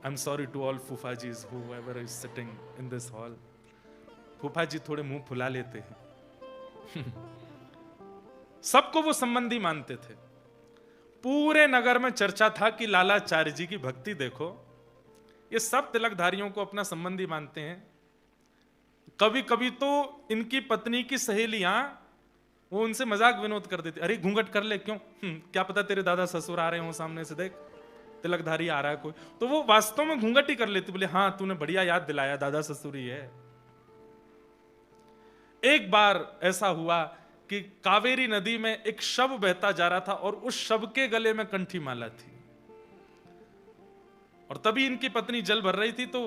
Speaker 1: I am sorry to all फूफाजीज whoever is sitting in this hall. फूफा जी थोड़े मुंह फुला लेते हैं। सबको वो संबंधी मानते थे। पूरे नगर में चर्चा था कि लालाचार्य जी की भक्ति देखो, ये सब तिलकधारियों को अपना संबंधी मानते हैं। कभी कभी तो इनकी पत्नी की सहेलियां वो उनसे मजाक विनोद कर देती, अरे घूंघट कर ले, क्यों, क्या पता तेरे दादा ससुर आ रहे हो सामने से, देख तिलकधारी आ रहा है कोई, तो वो वास्तव में घूंघट ही कर लेती, बोले हाँ तूने बढ़िया याद दिलाया, दादा ससुर ही है। एक बार ऐसा हुआ कि कावेरी नदी में एक शव बहता जा रहा था और उस शव के गले में कंठी माला थी, और तभी इनकी पत्नी जल भर रही थी, तो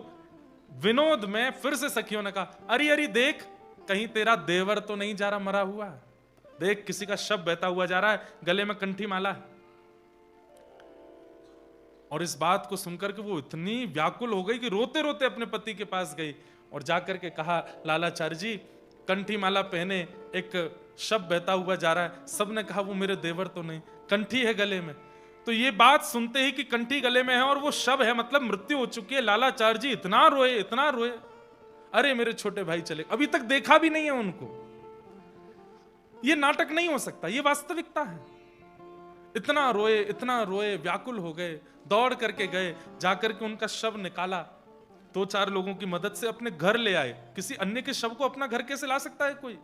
Speaker 1: विनोद में फिर से सखियों ने कहा, अरे अरे देख कहीं तेरा देवर तो नहीं जा रहा मरा हुआ, देख किसी का शव बहता हुआ जा रहा है, गले में कंठी माला है। और इस बात को सुनकर के वो इतनी व्याकुल हो गई कि रोते रोते अपने पति के पास गई और जाकर के कहा, लालाचार्य जी कंठी माला पहने एक शव बहता हुआ जा रहा है। सबने कहा वो मेरे देवर तो नहीं, कंठी है गले में। तो ये बात सुनते ही कि कंठी गले में है और वो शव है, मतलब मृत्यु हो चुकी है, लालाचार्य जी इतना रोए इतना रोए। अरे मेरे छोटे भाई चले, अभी तक देखा भी नहीं है उनको। ये नाटक नहीं हो सकता, ये वास्तविकता है। इतना रोए, व्याकुल हो गए, दौड़ करके गए, जाकर के उनका शव निकाला, 2-4 लोगों की मदद से अपने घर ले आए। किसी अन्य के शव को अपना घर कैसे ला सकता है कोई?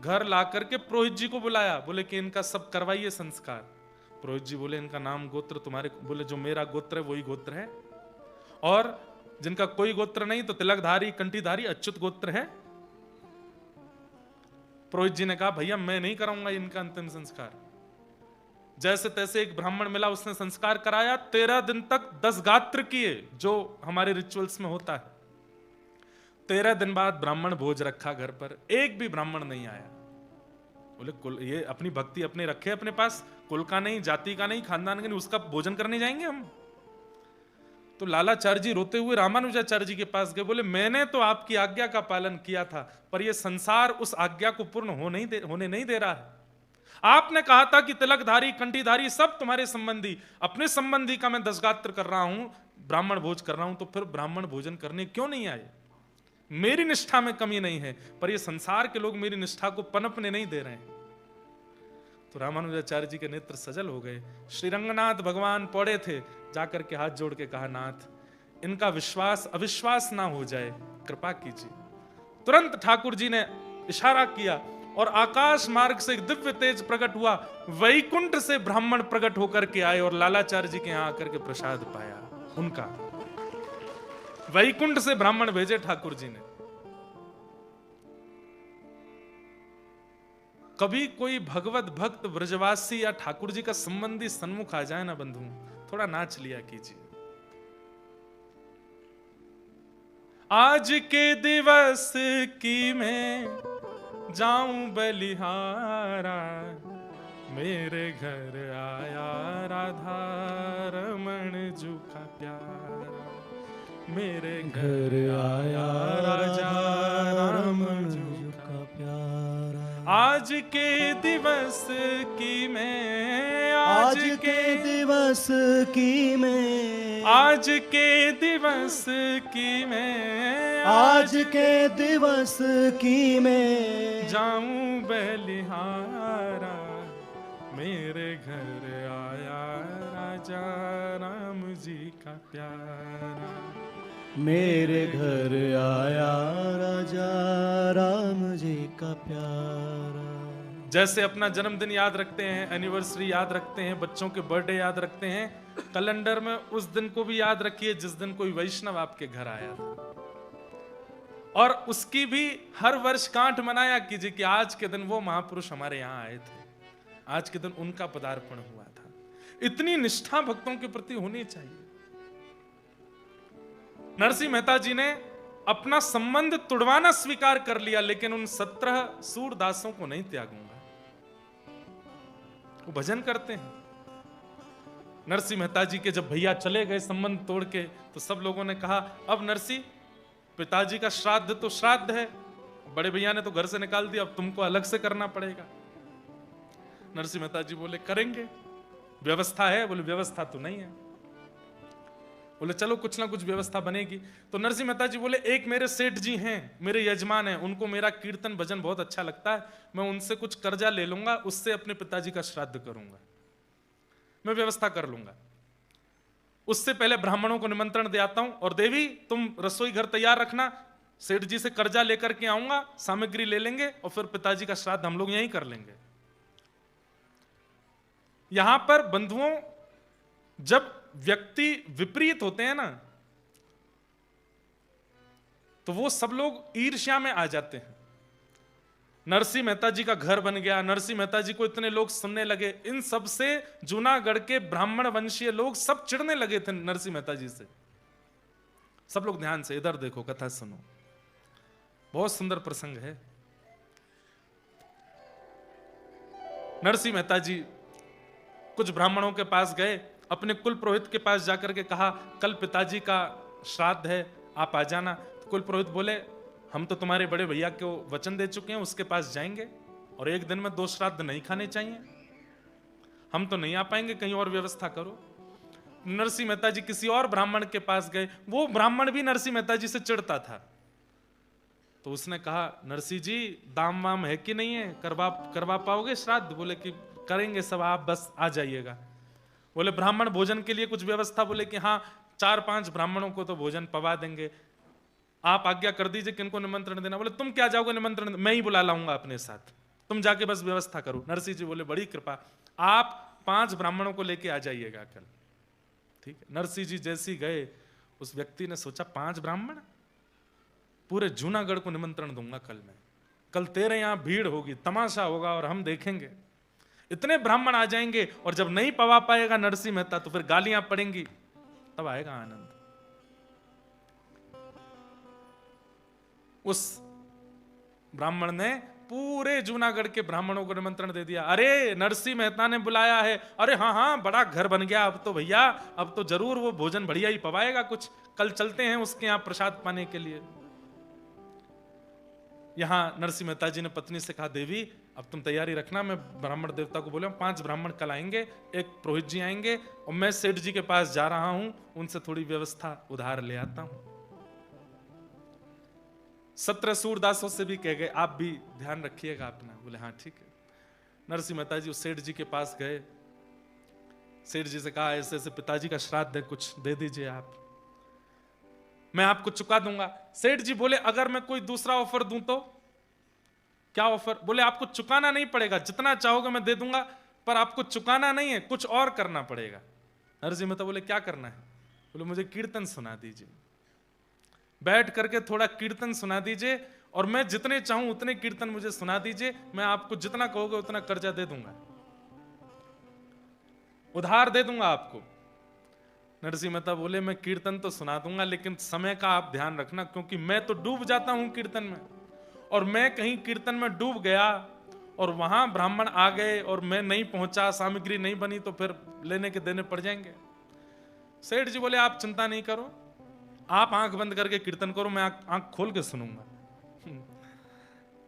Speaker 1: घर ला करके पुरोहित जी को बुलाया, बोले कि इनका सब करवाइए संस्कार। पुरोहित जी बोले इनका नाम गोत्र तुम्हारे, बोले जो मेरा गोत्र है वही गोत्र है, और जिनका कोई गोत्र नहीं तो तिलकधारी कंठीधारी अच्युत गोत्र है। पुरोहित जी ने कहा भैया मैं नहीं कराऊंगा इनका अंतिम संस्कार। जैसे तैसे एक ब्राह्मण मिला, उसने संस्कार कराया। 13 दिन तक 10 गात्र किए, जो हमारे रिचुअल्स में होता है। 13 दिन बाद ब्राह्मण भोज रखा घर पर, एक भी ब्राह्मण नहीं आया। बोले कुल ये अपनी भक्ति अपने रखे अपने पास, कुल का नहीं, जाति का नहीं, खानदान का नहीं, उसका भोजन करने जाएंगे हम? तो लालाचार्य जी रोते हुए रामानुजाचार्य जी के पास गए, बोले मैंने तो आपकी आज्ञा का पालन किया था, पर यह संसार उस आज्ञा को पूर्ण होने नहीं दे रहा है। आपने कहा था कि तिलकधारी कंठीधारी सब तुम्हारे संबंधी, अपने संबंधी का मैं 10 गात्र कर रहा हूं, ब्राह्मण भोज कर रहा हूं, तो फिर ब्राह्मण भोजन करने क्यों नहीं आए? मेरी निष्ठा में कमी नहीं है, पर ये संसार के लोग मेरी निष्ठा को पनपने नहीं दे रहे हैं। तो रामानुजाचार्य जी के नेत्र सजल हो गए। श्री रंगनाथ भगवान पौड़े थे, जाकर के हाथ जोड़ के कहा, नाथ इनका विश्वास अविश्वास ना हो जाए, कृपा कीजिए। तुरंत ठाकुर जी ने इशारा किया और आकाश मार्ग से एक दिव्य तेज प्रकट हुआ। वैकुंठ से ब्राह्मण प्रकट होकर के आए और लालाचार्य जी के यहां आकर के प्रसाद पाया उनका। वैकुंठ से ब्राह्मण भेजे ठाकुर जी ने। कभी कोई भगवत भक्त ब्रजवासी या ठाकुर जी का संबंधी सन्मुख आ जाए ना बंधु, थोड़ा नाच लिया कीजिए। आज के दिवस की मैं जाऊं बलिहारा, मेरे घर आया राधा रमण जू का प्यारा, मेरे घर आया राजा रमण जू का प्यारा। आज के दिवस की मैं,
Speaker 2: आज के दिवस की मैं,
Speaker 1: आज के दिवस की मैं,
Speaker 2: आज के दिवस की मैं
Speaker 1: जाऊं बलिहारा, मेरे घर आया राजा राम जी का प्यारा,
Speaker 2: मेरे घर आया राजा राम जी का प्यारा।
Speaker 1: जैसे अपना जन्मदिन याद रखते हैं, एनिवर्सरी याद रखते हैं, बच्चों के बर्थडे याद रखते हैं, कैलेंडर में उस दिन को भी याद रखिए जिस दिन कोई वैष्णव आपके घर आया था, और उसकी भी हर वर्ष गांठ मनाया कीजिए कि आज के दिन वो महापुरुष हमारे यहां आए थे, आज के दिन उनका पदार्पण हुआ था। इतनी निष्ठा भक्तों के प्रति होनी चाहिए। नरसिंह मेहता जी ने अपना संबंध तुड़वाना स्वीकार कर लिया, लेकिन उन 17 सूरदासों को नहीं त्यागूंगा। वो भजन करते हैं। नरसिंह मेहता जी के जब भैया चले गए संबंध तोड़ के, तो सब लोगों ने कहा अब नरसिंह पिताजी का श्राद्ध तो श्राद्ध है, बड़े भैया ने तो घर से निकाल दिया, अब तुमको अलग से करना पड़ेगा। नरसिंह मेहता जी बोले करेंगे, व्यवस्था है। बोले व्यवस्था तो नहीं है। बोले चलो कुछ ना कुछ व्यवस्था बनेगी। तो नरसिंह मेहता जी बोले एक मेरे सेठ जी हैं, मेरे यजमान हैं, उनको मेरा कीर्तन भजन बहुत अच्छा लगता है, मैं उनसे कुछ कर्जा ले लूंगा, उससे अपने पिताजी का श्राद्ध करूंगा, मैं व्यवस्था कर लूंगा। उससे पहले ब्राह्मणों को निमंत्रण दे आता हूं, और देवी तुम रसोई घर तैयार रखना, सेठ जी से कर्जा लेकर के आऊंगा, सामग्री ले लेंगे और फिर पिताजी का श्राद्ध हम लोग यहीं कर लेंगे। यहां पर बंधुओं, जब व्यक्ति विपरीत होते हैं ना, तो वो सब लोग ईर्ष्या में आ जाते हैं। नरसिंह मेहता जी का घर बन गया, नरसिंह मेहता जी को इतने लोग सुनने लगे, इन सब से जूनागढ़ के ब्राह्मण वंशीय लोग सब चिढ़ने लगे थे नरसिंह मेहता जी से। सब लोग ध्यान से इधर देखो, कथा सुनो, बहुत सुंदर प्रसंग है। नरसिंह मेहता जी कुछ ब्राह्मणों के पास गए, अपने कुल पुरोहित के पास जाकर के कहा कल पिताजी का श्राद्ध है, आप आ जाना। तो कुल पुरोहित बोले हम तो तुम्हारे बड़े भैया को वचन दे चुके हैं, उसके पास जाएंगे, और एक दिन में 2 श्राद्ध नहीं खाने चाहिए, हम तो नहीं आ पाएंगे, कहीं और व्यवस्था करो। नरसिंह मेहता जी किसी और ब्राह्मण के पास गए, वो ब्राह्मण भी नरसिंह मेहता जी से चिढ़ता था। तो उसने कहा नरसिंह जी दाम वाम है कि नहीं है, करवा पाओगे श्राद्ध? बोले कि करेंगे सब, आप बस आ जाइएगा। बोले ब्राह्मण भोजन के लिए कुछ व्यवस्था? बोले कि हाँ 4-5 ब्राह्मणों को तो भोजन पवा देंगे, आप आज्ञा कर दीजिए किनको निमंत्रण देना। बोले तुम क्या जाओगे निमंत्रण, मैं ही बुला लाऊंगा अपने साथ, तुम जाके बस व्यवस्था करो। नरसिंह जी बोले बड़ी कृपा, आप 5 ब्राह्मणों को लेके आ जाइएगा कल। ठीक है, नरसिंह जी जैसे ही गए, उस व्यक्ति ने सोचा 5 ब्राह्मण, पूरे जूनागढ़ को निमंत्रण दूंगा कल मैं, कल तेरे यहां भीड़ होगी, तमाशा होगा और हम देखेंगे। इतने ब्राह्मण आ जाएंगे और जब नहीं पवा पाएगा नरसिंह मेहता तो फिर गालियां पड़ेंगी, तब आएगा आनंद। उस ब्राह्मण ने पूरे जूनागढ़ के ब्राह्मणों को निमंत्रण दे दिया। अरे नरसिंह मेहता ने बुलाया है, अरे हाँ हाँ बड़ा घर बन गया अब तो भैया, अब तो जरूर वो भोजन बढ़िया ही पवाएगा कुछ, कल चलते हैं उसके यहां प्रसाद पाने के लिए। यहां नरसिंह मेहता जी ने पत्नी से कहा देवी अब तुम तैयारी रखना, मैं ब्राह्मण देवता को बोले 5 ब्राह्मण कल आएंगे, एक पुरोहित जी आएंगे, और मैं सेठ जी के पास जा रहा हूं, उनसे थोड़ी व्यवस्था उधार ले आता हूं। 17 सूरदासों से भी कह गए आप भी ध्यान रखिएगा अपना। बोले हाँ ठीक है। नरसिंह मेहता जी उस सेठ जी के पास गए, सेठ जी से कहा ऐसे ऐसे पिताजी का श्राद्ध है, कुछ दे दीजिए आप, मैं आपको चुका दूंगा। सेठ जी बोले अगर मैं कोई दूसरा ऑफर दूं तो? क्या ऑफर? बोले आपको चुकाना नहीं पड़ेगा, जितना चाहोगे मैं दे दूंगा, पर आपको चुकाना नहीं है, कुछ और करना पड़ेगा। नरसिंह मेहता बोले क्या करना है? बोले मुझे कीर्तन सुना दीजिए, बैठ करके थोड़ा कीर्तन सुना दीजिए, और मैं जितने चाहूं उतने कीर्तन मुझे सुना दीजिए, मैं आपको जितना कहोगे उतना कर्जा दे दूंगा, उधार दे दूंगा आपको। नरसिंह मेहता बोले मैं कीर्तन तो सुना दूंगा, लेकिन समय का आप ध्यान रखना, क्योंकि मैं तो डूब जाता हूं कीर्तन में, और मैं कहीं कीर्तन में डूब गया और वहां ब्राह्मण आ गए और मैं नहीं पहुंचा, सामग्री नहीं बनी, तो फिर लेने के देने पड़ जाएंगे। सेठ जी बोले आप चिंता नहीं करो, आप आंख बंद करके कीर्तन करो, मैं आंख खोल के सुनूंगा।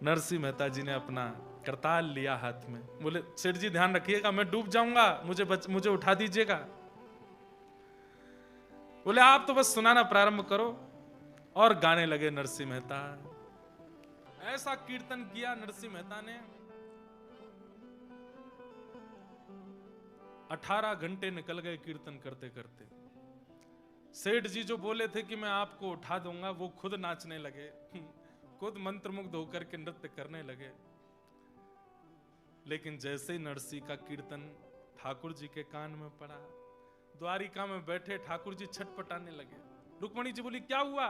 Speaker 1: नरसिंह मेहता जी ने अपना करताल लिया हाथ में, बोले सेठ जी ध्यान रखिएगा, मैं डूब जाऊंगा, मुझे उठा दीजिएगा। बोले आप तो बस सुनाना प्रारंभ करो, और गाने लगे नरसिंह मेहता। ऐसा कीर्तन किया नरसिंह मेहता ने, 18 घंटे निकल गए कीर्तन करते करते। सेठ जी जो बोले थे कि मैं आपको उठा दूंगा, वो खुद नाचने लगे, खुद मंत्रमुग्ध होकर के नृत्य करने लगे। लेकिन जैसे ही नरसिंह का कीर्तन ठाकुर जी के कान में पड़ा, द्वारिका में बैठे ठाकुर जी छटपटाने लगे। रुक्मणी जी बोली क्या हुआ?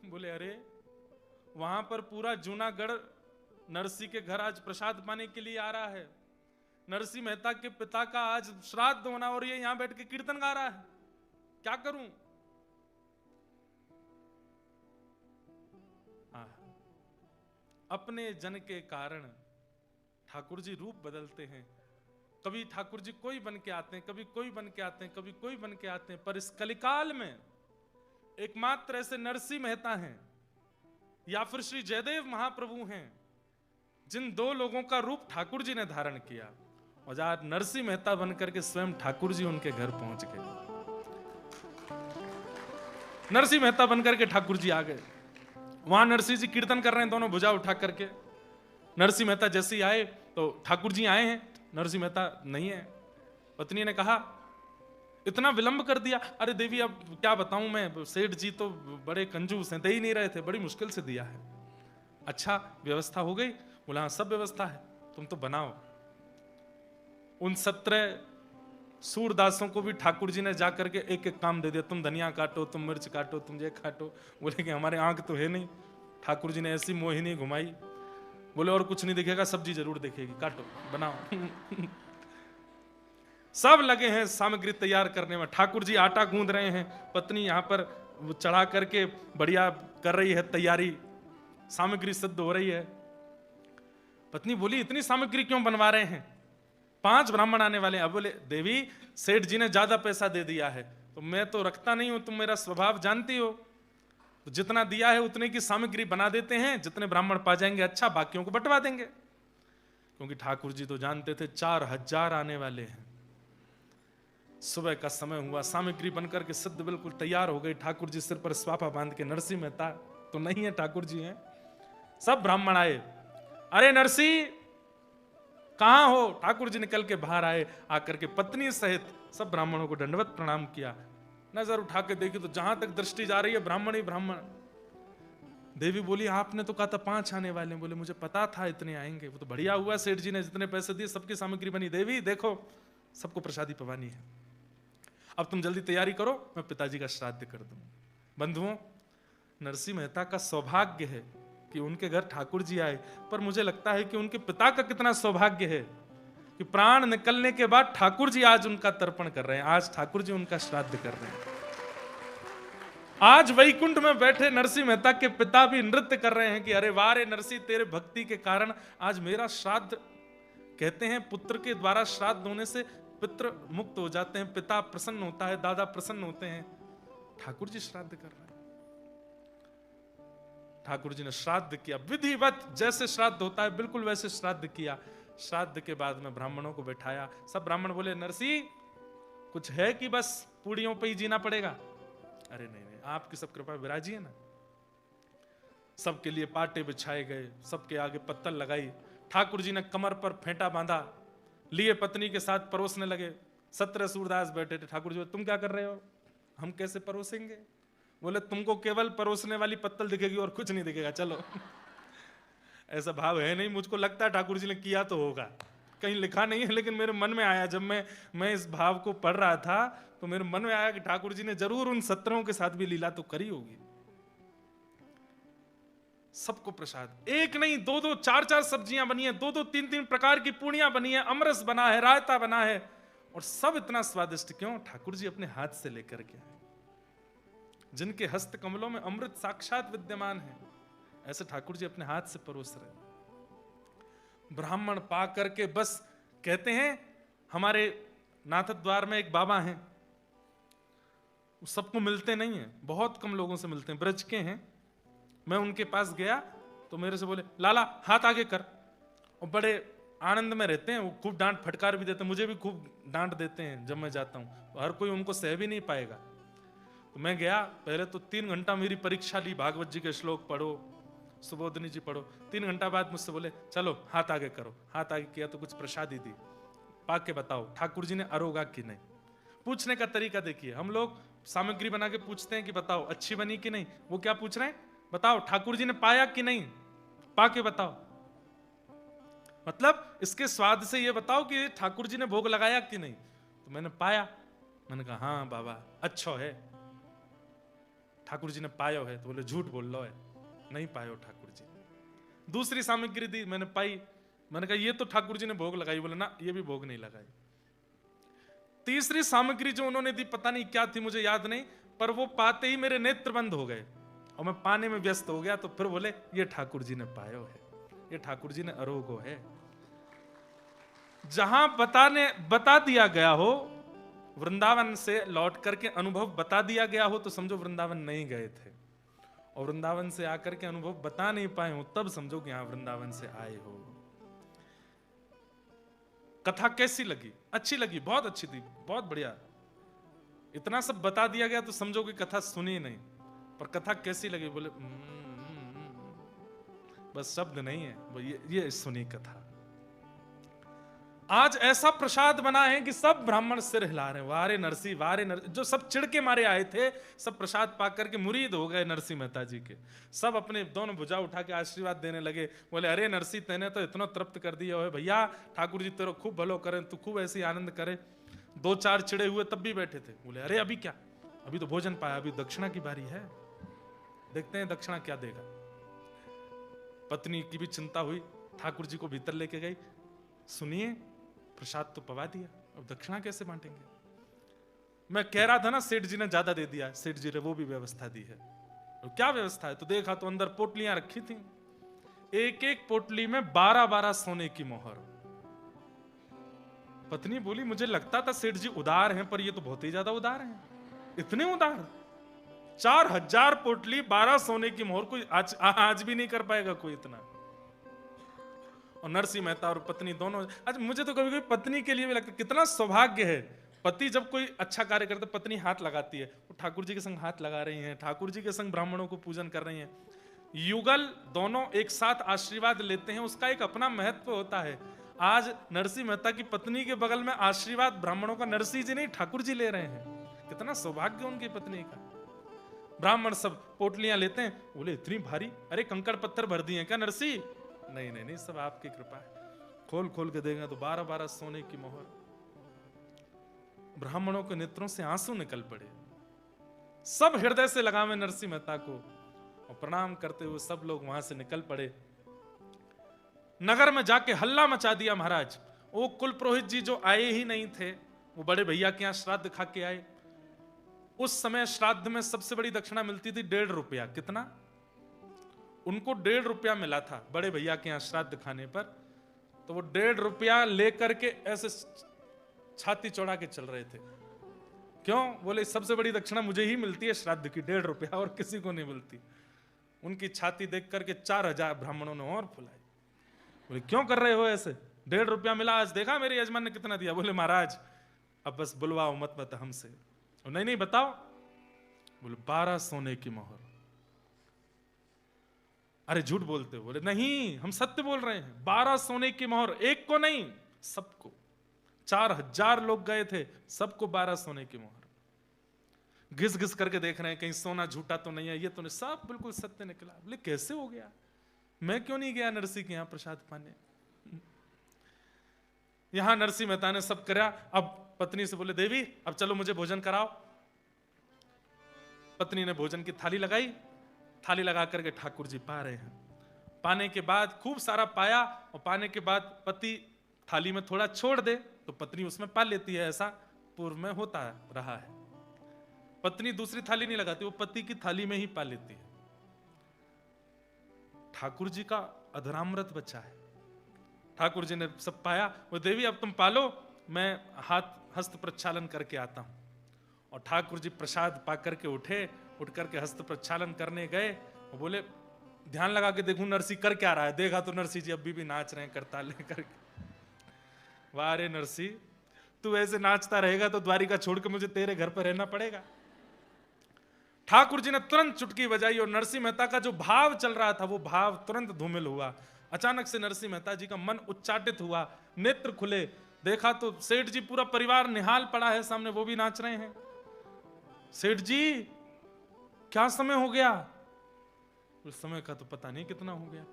Speaker 1: बोले अरे वहां पर पूरा जूनागढ़ नरसिंह के घर आज प्रसाद पाने के लिए आ रहा है, नरसिंह मेहता के पिता का आज श्राद्ध होना, और ये यहां बैठ के कीर्तन गा रहा है, क्या करूं? अपने जन के कारण ठाकुर जी रूप बदलते हैं। कभी ठाकुर जी कोई बन के आते हैं, कभी कोई बन के आते हैं, कभी कोई बन के आते हैं, पर इस कलिकाल में एकमात्र ऐसे नरसिंह मेहता हैं या फिर श्री जयदेव महाप्रभु हैं जिन 2 लोगों का रूप ठाकुर जी ने धारण किया, और आज नरसिंह मेहता बनकर के स्वयं ठाकुर जी उनके घर पहुंच गए। नरसिंह मेहता बनकर के ठाकुर जी आ गए। वहां नरसिंह जी कीर्तन कर रहे हैं, दोनों भुजा उठा करके। नरसिंह मेहता जैसे ही आए तो ठाकुर जी आए हैं, नरसिंह मेहता नहीं है। पत्नी ने कहा इतना विलंब कर दिया। अरे देवी अब क्या बताऊं मैं, सेठ जी तो बड़े कंजूस हैं, दे ही नहीं रहे थे, बड़ी मुश्किल से दिया है। अच्छा व्यवस्था हो गई? बोला हाँ सब व्यवस्था है, तुम तो बनाओ। उन 17 सूरदासों को भी ठाकुर जी ने जाकर के एक एक काम दे दिया, तुम धनिया काटो, तुम मिर्च काटो, तुम ये काटो। बोले कि हमारे आंख तो है नहीं। ठाकुर जी ने ऐसी मोहिनी घुमाई, बोले और कुछ नहीं दिखेगा, सब्जी जरूर दिखेगी, काटो बनाओ। सब लगे हैं सामग्री तैयार करने में। ठाकुर जी आटा गूंद रहे हैं, पत्नी यहाँ पर चढ़ा करके बढ़िया कर रही है तैयारी, सामग्री सिद्ध हो रही है। पत्नी बोली इतनी सामग्री क्यों बनवा रहे हैं, 5 ब्राह्मण आने वाले हैं। अब बोले देवी सेठ जी ने ज्यादा पैसा दे दिया है, तो मैं तो रखता नहीं हूं, तुम मेरा स्वभाव जानती हो, तो जितना दिया है उतने की सामग्री बना देते हैं, जितने ब्राह्मण पा जाएंगे अच्छा, बाकियों को बंटवा देंगे। क्योंकि ठाकुर जी तो जानते थे 4000 आने वाले हैं। सुबह का समय हुआ, सामग्री बनकर के सिद्ध बिल्कुल तैयार हो गई। ठाकुर जी सिर पर स्वापा बांध के, नरसिंह मेहता तो नहीं है, ठाकुर जी हैं। सब ब्राह्मण आए, अरे नरसिंह कहां हो? ठाकुर जी निकल के बाहर आए, आकर के पत्नी सहित सब ब्राह्मणों को दंडवत प्रणाम किया। नजर उठा के देखी तो जहां तक दृष्टि जा रही है ब्राह्मण ही ब्राह्मण। देवी बोली आपने तो कहा था 5 आने वाले। बोले मुझे पता था इतने आएंगे। वो तो बढ़िया हुआ, सेठ जी ने जितने पैसे दिए सबकी सामग्री बनी। देवी देखो सबको प्रसादी पवानी है, अब तुम जल्दी तैयारी करो, मैं पिताजी का श्राद्ध कर दूं। बंधुओं, नरसिंह मेहता का सौभाग्य है कि उनके घर ठाकुर जी आए, पर मुझे लगता है कि उनके पिता का कितना सौभाग्य है कि प्राण निकलने के बाद ठाकुर जी आज उनका तर्पण कर रहे हैं, आज ठाकुर जी उनका श्राद्ध कर रहे हैं। आज वैकुंठ में बैठे नरसिंह मेहता के पिता भी नृत्य कर रहे हैं कि अरे वाह रे नरसिंह, तेरे भक्ति के कारण आज मेरा श्राद्ध। कहते हैं पुत्र के द्वारा श्राद्ध होने से पितृ मुक्त हो जाते हैं, पिता प्रसन्न होता है, दादा प्रसन्न होते हैं। ठाकुर जी श्राद्ध कर रहे हैं। ठाकुर जी ने श्राद्ध किया विधिवत, जैसे श्राद्ध होता है बिल्कुल वैसे श्राद्ध किया। श्राद्ध के बाद में ब्राह्मणों को बैठाया। सब ब्राह्मण बोले नरसिंह कुछ है कि बस पूड़ियों पे ही जीना पड़ेगा? अरे नहीं नहीं, आपकी सब कृपा विराजी है ना। सबके लिए पाटे बिछाए गए, सबके आगे पत्तल लगाई। ठाकुर जी ने कमर पर फेंटा बांधा, लिए पत्नी के साथ परोसने लगे। 17 सूरदास बैठे थे। ठाकुर जी तुम क्या कर रहे हो? हम कैसे परोसेंगे? बोले तुमको केवल परोसने वाली पत्तल दिखेगी और कुछ नहीं दिखेगा, चलो। ऐसा भाव है नहीं, मुझको लगता है ठाकुर जी ने किया तो होगा, कहीं लिखा नहीं है, लेकिन मेरे मन में आया जब मैं इस भाव को पढ़ रहा था तो मेरे मन में आया कि ठाकुर जी ने जरूर उन 17 के साथ भी लीला तो करी होगी। सबको प्रसाद, एक नहीं 2-2 4-4 सब्जियां बनी है, 2-2 3-3 प्रकार की पूड़ियां बनी है, अमरस बना है, रायता बना है, और सब इतना स्वादिष्ट क्यों? ठाकुर जी अपने हाथ से लेकर के आए। जिनके हस्त कमलों में अमृत साक्षात विद्यमान है, ऐसे ठाकुर जी अपने हाथ से परोस रहे। ब्राह्मण पा करके बस कहते हैं, हमारे नाथ द्वार में एक बाबा हैं, सबको मिलते नहीं है, बहुत कम लोगों से मिलते हैं, ब्रज के हैं। मैं उनके पास गया तो मेरे से बोले लाला हाथ आगे कर, और बड़े आनंद में रहते हैं। वो खूब डांट फटकार भी देते हैं, मुझे भी खूब डांट देते हैं जब मैं जाता हूँ, तो हर कोई उनको सह भी नहीं पाएगा। तो मैं गया, पहले तो 3 घंटा मेरी परीक्षा ली, भागवत जी के श्लोक पढ़ो, सुबोधनी जी पढ़ो। 3 घंटा बाद मुझसे बोले चलो हाथ आगे करो। हाथ आगे किया तो कुछ प्रसादी दी, पा के बताओ ठाकुर जी ने अरोगा कि नहीं। पूछने का तरीका देखिए, हम लोग सामग्री बना के पूछते हैं कि बताओ अच्छी बनी कि नहीं, वो क्या पूछ रहे हैं? बताओ ठाकुर जी ने पाया कि नहीं, पा के बताओ। मतलब इसके स्वाद से ये बताओ कि ठाकुर जी ने भोग लगाया कि नहीं। तो मैंने पाया, मैंने कहा हाँ बाबा अच्छा है, ठाकुर जी ने पायो है। तो बोले झूठ बोल लो है, नहीं पायो ठाकुर जी। दूसरी सामग्री दी, मैंने पाई, मैंने कहा ये तो ठाकुर जी ने भोग लगाई। बोले ना ये भी भोग नहीं लगाई। तीसरी सामग्री जो उन्होंने दी पता नहीं क्या थी, मुझे याद नहीं, पर वो पाते ही मेरे नेत्र बंद हो गए और मैं पाने में व्यस्त हो गया। तो फिर बोले ये ठाकुर जी ने पायो है, ये ठाकुर जी ने अरोगो है। जहां बता दिया गया हो, वृंदावन से लौट करके अनुभव बता दिया गया हो तो समझो वृंदावन नहीं गए थे, और वृंदावन से आकर के अनुभव बता नहीं पाए हो तब समझो कि यहां वृंदावन से आए हो। कथा कैसी लगी? अच्छी लगी, बहुत अच्छी थी, बहुत बढ़िया। इतना सब बता दिया गया तो समझो कि कथा सुनी नहीं। पर कथा कैसी लगी? बोले बस शब्द नहीं है, ये सुनी कथा। आज ऐसा प्रसाद बना है कि सब ब्राह्मण सिर हिला रहे हैं, वारे नरसी वारे नरसी। जो सब चिढ़ के मारे आए थे, सब प्रसाद पा करके मुरीद हो गए नरसिंह मेहता जी के। सब अपने दोनों भुजा उठा के आशीर्वाद देने लगे। बोले अरे नरसी, तेने तो इतना तृप्त कर दिया है भैया, ठाकुर जी तेरा खूब भलो करें, तू खूब ऐसी आनंद करे। दो चार चिड़े हुए तब भी बैठे थे। बोले अरे अभी क्या, अभी तो भोजन पाया, अभी दक्षिणा की बारी है, देखते हैं दक्षिणा क्या देगा। पत्नी की भी चिंता हुई, ठाकुर जी को भीतर लेके गई। सुनिए, प्रसाद तो पवा दिया, अब दक्षिणा कैसे बांटेंगे? मैं कह रहा था ना सेठ जी ने ज्यादा दे दिया, सेठ जी ने वो भी व्यवस्था दी है। तो क्या व्यवस्था है? तो देखा तो अंदर पोटलियां रखी थी, एक एक पोटली में 12-12 सोने की मोहर। पत्नी बोली मुझे लगता था सेठ जी उदार हैं, पर ये तो बहुत ही ज्यादा उदार हैं। इतने उदार? 4000 पोटली 12 सोने की मोहर, कोई आज भी नहीं कर पाएगा कोई इतना। और नरसिंह मेहता और पत्नी दोनों, आज मुझे तो कभी कभी पत्नी के लिए भी लगता है कितना सौभाग्य है। पति जब कोई अच्छा कार्य करता है, पत्नी हाथ लगाती है, वो ठाकुर जी के संग हाथ लगा रही हैं, ठाकुर जी के संग ब्राह्मणों को पूजन कर रही हैं। युगल दोनों एक साथ आशीर्वाद लेते हैं, उसका एक अपना महत्व होता है। आज नरसिंह मेहता की पत्नी के बगल में आशीर्वाद ब्राह्मणों का नरसिंह जी नहीं ठाकुर जी ले रहे हैं। कितना सौभाग्य उनकी पत्नी का। ब्राह्मण सब पोटलियां लेते हैं, बोले इतनी भारी, अरे कंकड़ पत्थर भर दिए क्या नरसिंह? नहीं नहीं नहीं, सब आपकी कृपा है। खोल खोल के देगा तो 12-12 सोने की मोहर। ब्राह्मणों के नेत्रों से आंसू निकल पड़े। सब हृदय से लगावे नरसिंह मेहता को और प्रणाम करते हुए सब लोग वहां से निकल पड़े। नगर में जाके हल्ला मचा दिया महाराज। वो कुल पुरोहित जी जो आए ही नहीं थे, वो बड़े भैया के यहां श्राद्ध खा के आए। उस समय श्राद्ध में सबसे बड़ी दक्षिणा मिलती थी 1.5 रुपया। कितना? उनको 1.5 रुपया मिला था बड़े भैया के यहां श्राद्ध खाने पर। तो वो 1.5 रुपया लेकर के ऐसे छाती चौड़ा के चल रहे थे। क्यों? बोले सबसे बड़ी दक्षिणा मुझे ही मिलती है श्राद्ध की, 1.5 रुपया, और किसी को नहीं मिलती। उनकी छाती देख करके 4000 ब्राह्मणों ने और फुलाई। बोले क्यों कर रहे हो ऐसे? 1.5 रुपया मिला, आज देखा मेरे यजमान ने कितना दिया? बोले महाराज अब बस बुलवाओ मत हमसे। नहीं नहीं बताओ। बोले 12 सोने की मोहर। अरे झूठ बोलते हो? बोले नहीं हम सत्य बोल रहे हैं, 12 सोने की मोहर, एक को नहीं सबको। 4000 लोग गए थे, सबको 12 सोने की मोहर। घिस घिस करके देख रहे हैं कहीं सोना झूठा तो नहीं है, ये तो नहीं, सब बिल्कुल सत्य निकला। बोले कैसे हो गया? मैं क्यों नहीं गया नरसिंह के यहां प्रसाद पाने? यहां नरसिंह मेहता ने सब करा। अब पत्नी से बोले देवी अब चलो मुझे भोजन कराओ। पत्नी ने भोजन की थाली लगाई, थाली लगा करके ठाकुर जी पा रहे हैं। पाने के बाद खूब सारा पाया, और पाने के बाद पति थाली में थोड़ा छोड़ दे तो पत्नी उसमें पा लेती है, ऐसा पूर्व में होता रहा है। पत्नी दूसरी थाली नहीं लगाती, वो पति की थाली में ही पा लेती है। ठाकुर जी का अधरामृत बच्चा है। ठाकुर जी ने सब पाया। वो देवी अब तुम पालो, मैं हस्त प्रक्षालन करके आता हूं। और ठाकुर जी प्रसाद पा करके उठे, उठ करके हस्त प्रक्षालन करने गए। वो बोले ध्यान लगा के देखूं नरसिंह कर क्या रहा है। देखा तो नरसिंह जी अभी भी नाच रहे हैं करताल लेकर के। वाह रे नरसिंह, तू ऐसे नाचता रहेगा तो द्वारिका छोड़ के मुझे तेरे घर पर रहना पड़ेगा। ठाकुर जी ने तुरंत चुटकी बजाई और नरसिंह मेहता का जो भाव चल रहा था वो भाव तुरंत धूमिल हुआ। अचानक से नरसिंह मेहता जी का मन उच्चाटित हुआ, नेत्र खुले। देखा तो सेठ जी पूरा परिवार निहाल पड़ा है सामने, वो भी नाच रहे हैं। सेठ जी क्या समय हो गया? उस समय का तो पता नहीं कितना हो गया।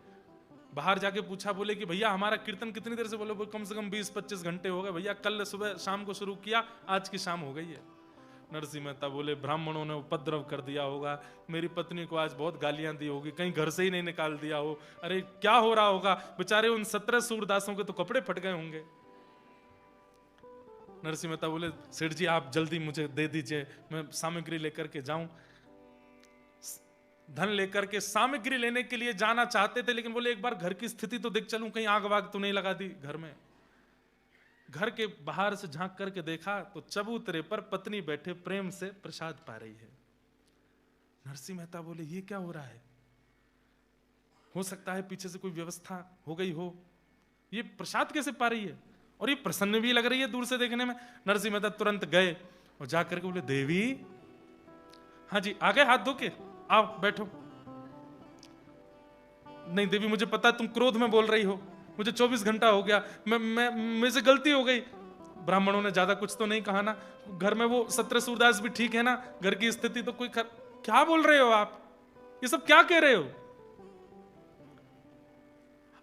Speaker 1: बाहर जाके पूछा, बोले कि भैया हमारा कीर्तन कितनी देर से? बोले कम से कम 20-25 घंटे हो गए भैया, कल सुबह शाम को शुरू किया, आज की शाम हो गई है। नरसिंह मेहता बोले ब्राह्मणों ने उपद्रव कर दिया होगा, मेरी पत्नी को आज बहुत गालियां दी होगी, कहीं घर से ही नहीं निकाल दिया हो। अरे क्या हो रहा होगा? बेचारे उन 17 सूरदासों के तो कपड़े फट गए होंगे। नरसिंह मेहता बोले सेठ जी आप जल्दी मुझे दे दीजिए, मैं सामग्री लेकर के जाऊं। धन लेकर के सामग्री लेने के लिए जाना चाहते थे, लेकिन बोले एक बार घर की स्थिति तो देख चलूं, कहीं आग वाग तो नहीं लगा दी घर में। घर के बाहर से झांक करके देखा तो चबूतरे पर पत्नी बैठे प्रेम से प्रसाद पा रही है। नरसिंह मेहता बोले ये क्या हो रहा है? हो सकता है पीछे से कोई व्यवस्था हो गई हो, ये प्रसाद कैसे पा रही है? और ये प्रसन्न भी लग रही है दूर से देखने में। नरसिंह मेहता तुरंत गए और जाकर के बोले देवी, हाँ जी आ गए हाथ धो के? आओ बैठो। नहीं देवी, मुझे पता तुम क्रोध में बोल रही हो, मुझे 24 घंटा हो गया, मेरे से गलती हो गई। ब्राह्मणों ने ज्यादा कुछ तो नहीं कहा ना, घर में वो सत्र सूरदास भी ठीक है ना, घर की स्थिति तो कोई क्या बोल रहे हो आप, ये सब क्या कह रहे हो?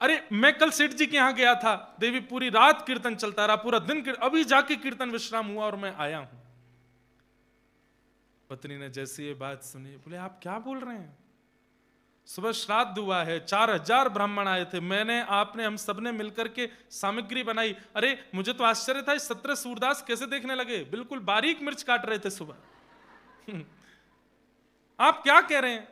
Speaker 1: अरे मैं कल सेठ जी के यहां गया था, देवी पूरी रात कीर्तन चलता रहा, पूरा दिन अभी जाके कीर्तन विश्राम हुआ और मैं आया हूं। पत्नी ने जैसी ये बात सुनी, बोले आप क्या बोल रहे हैं? सुबह श्राद्ध हुआ है, 4000 ब्राह्मण आए थे, मैंने आपने हम सबने मिलकर के सामग्री बनाई। अरे मुझे तो आश्चर्य था, सत्र सूरदास कैसे देखने लगे, बिल्कुल बारीक मिर्च काट रहे थे सुबह। आप क्या कह रहे हैं?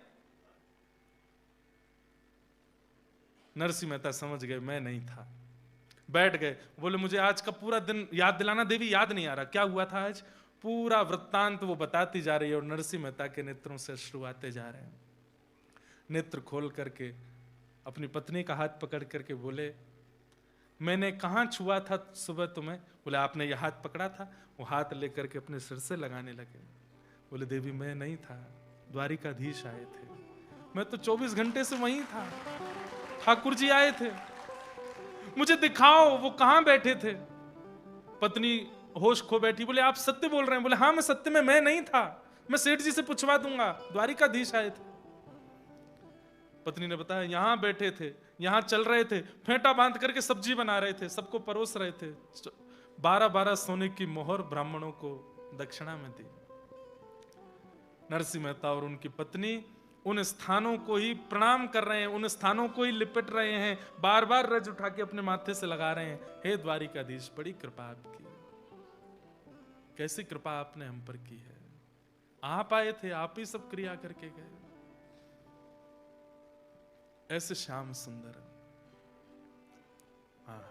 Speaker 1: नरसिंह मेहता समझ गए मैं नहीं था, बैठ गए। बोले मुझे आज का पूरा दिन याद दिलाना। देवी याद नहीं आ रहा क्या हुआ था आज, पूरा वृत्तांत वो बताती जा रही है और नरसिंह मेहता के नेत्रों से अश्रु आते जा रहे हैं। नेत्र खोल करके अपनी पत्नी का हाथ पकड़ करके बोले, मैंने कहाँ छुआ था सुबह तुम्हें? बोले आपने ये हाथ पकड़ा था। वो हाथ लेकर के अपने सिर से लगाने लगे। बोले देवी मैं नहीं था, द्वारिकाधीश आए थे, मैं तो 24 घंटे से वहीं था, ठाकुर जी आए थे, मुझे दिखाओ वो कहां बैठे थे। पत्नी होश खो बैठी, बोले आप सत्य बोल रहे हैं? बोले हाँ मैं सत्य में मैं नहीं था, मैं सेठ जी से पूछवा दूंगा, द्वारिकाधीश आए थे। पत्नी ने बताया यहां बैठे थे, यहां चल रहे थे, फेंटा बांध करके सब्जी बना रहे थे, सबको परोस रहे थे, 12-12 सोने की मोहर ब्राह्मणों को दक्षिणा में दी। नरसिंह मेहता और उनकी पत्नी उन स्थानों को ही प्रणाम कर रहे हैं, उन स्थानों को ही लिपट रहे हैं, बार बार रज उठा के अपने माथे से लगा रहे हैं, हे द्वारिकाधीश बड़ी कृपा आपकी, कैसी कृपा आपने हम पर की है, आप आए थे, आप ही सब क्रिया करके गए। ऐसे श्याम सुंदर। हाँ,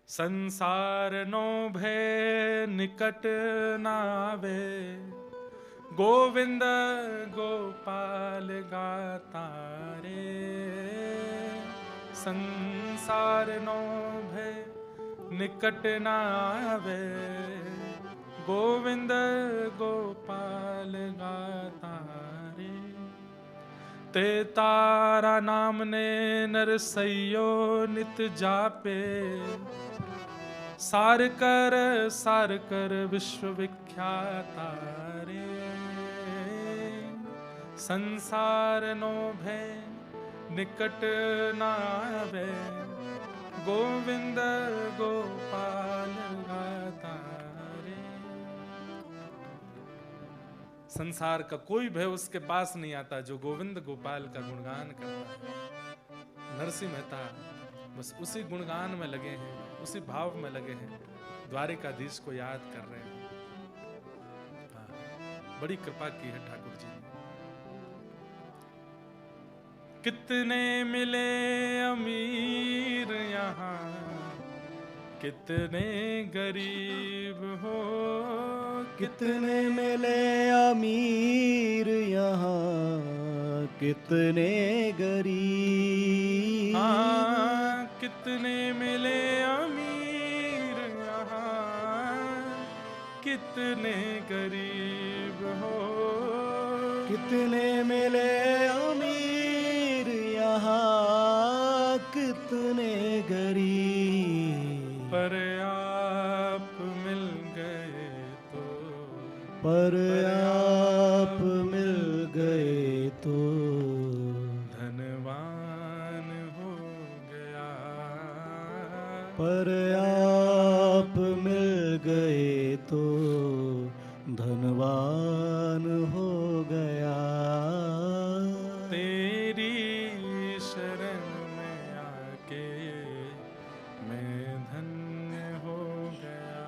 Speaker 1: संसार नो भय निकट नावे, गोविंद गोपाल गाता रे। संसार नो भय निकट नावे, गोविंद गोपाल गाता रे। ते तारा नाम ने नरसैयो नित जापे, सार कर विश्व विख्याता रे। संसार नो भय निकट नावे, गोविंद गोपाल गाता रे। संसार का कोई भय उसके पास नहीं आता जो गोविंद गोपाल का गुणगान करता है। नरसिंह मेहता बस उसी गुणगान में लगे हैं, उसी भाव में लगे हैं, द्वारिकाधीश को याद कर रहे हैं। हाँ, बड़ी कृपा की है ठाकुर जी ने। कितने मिले अमीर यहाँ, कितने गरीब हो,
Speaker 2: कितने मिले अमीर यहाँ, कितने गरीब।
Speaker 1: हाँ, कितने मिले अमीर यहाँ, कितने गरीब हो,
Speaker 2: कितने मिले अमीर यहाँ, कितने गरीब।
Speaker 1: पर आप मिल गए तो,
Speaker 2: पर आप मिल गए तो,
Speaker 1: धनवान हो गया।
Speaker 2: पर आप मिल गए तो, धनवान हो गया।
Speaker 1: तेरी शरण में आके मैं धन्य हो गया।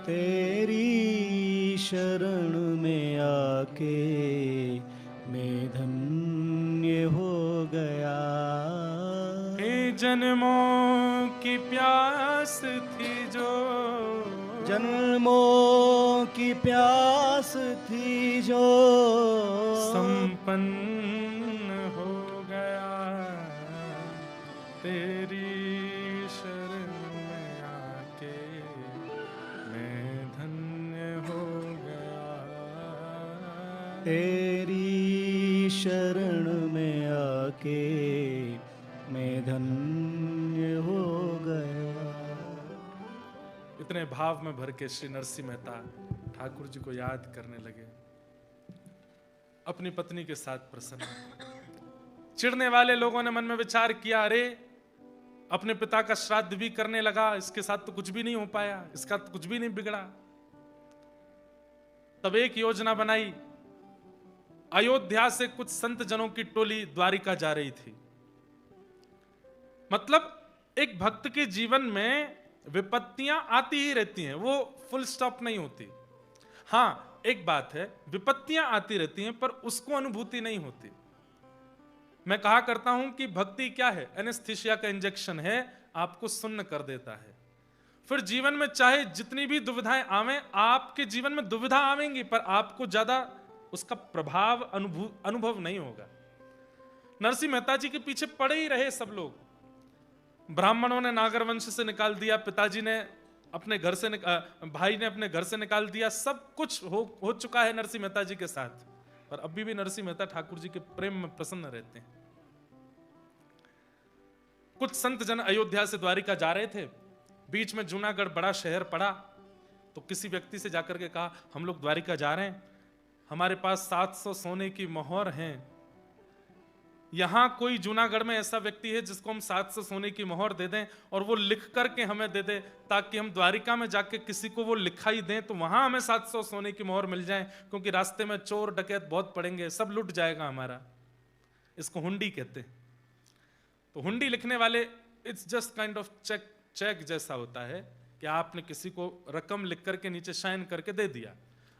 Speaker 2: तेरी शरण में आके मैं धन्य हो गया।
Speaker 1: हे जन्मों की प्यास थी जो,
Speaker 2: जन्मों की प्यास थी जो,
Speaker 1: संपन्न हो गया। तेरी शरण में आके मैं धन्य हो
Speaker 2: तेरी शरण में आके मैं धन्य हो गया।
Speaker 1: इतने भाव में भर के श्री नरसिंह मेहता ठाकुर जी को याद करने लगे, अपनी पत्नी के साथ प्रसन्न। चिढ़ने वाले लोगों ने मन में विचार किया, अरे अपने पिता का श्राद्ध भी करने लगा, इसके साथ तो कुछ भी नहीं हो पाया, इसका तो कुछ भी नहीं बिगड़ा। तब एक योजना बनाई। अयोध्या से कुछ संत जनों की टोली द्वारिका जा रही थी। मतलब एक भक्त के जीवन में विपत्तियां आती ही रहती हैं, वो फुल स्टॉप नहीं होती। हां, एक बात है, विपत्तियां आती रहती हैं पर उसको अनुभूति नहीं होती। मैं कहा करता हूं कि भक्ति क्या है? एनेस्थीसिया का इंजेक्शन है, आपको सुन्न कर देता है। फिर जीवन में चाहे जितनी भी दुविधाएं आवें, आपके जीवन में दुविधा आवेंगी पर आपको ज्यादा उसका प्रभाव अनुभव नहीं होगा। नरसिंह मेहता जी के पीछे पड़े ही रहे सब लोग। ब्राह्मणों ने नागर वंश से निकाल दिया, पिताजी ने अपने घर से भाई ने अपने घर से निकाल दिया, सब कुछ हो चुका है नरसिंह मेहता जी के साथ, पर अभी भी नरसिंह मेहता ठाकुर जी के प्रेम में प्रसन्न रहते हैं। कुछ संत जन अयोध्या से द्वारिका जा रहे थे, बीच में जूनागढ़ बड़ा शहर पड़ा, तो किसी व्यक्ति से जाकर के कहा, हम लोग द्वारिका जा रहे हैं, हमारे पास 700 सोने की मोहर हैं। यहां कोई जूनागढ़ में ऐसा व्यक्ति है जिसको हम 700 सोने की मोहर दे दें और वो लिख करके हमें दे दे, ताकि हम द्वारिका में जाके किसी को वो लिखाई दें तो वहां हमें 700 सोने की मोहर मिल जाए, क्योंकि रास्ते में चोर डकैत बहुत पड़ेंगे, सब लुट जाएगा हमारा। इसको हुंडी कहते हैं। तो हुंडी लिखने वाले, it's just kind of cheque जैसा होता है कि आपने किसी को रकम लिख करके नीचे साइन करके दे दिया,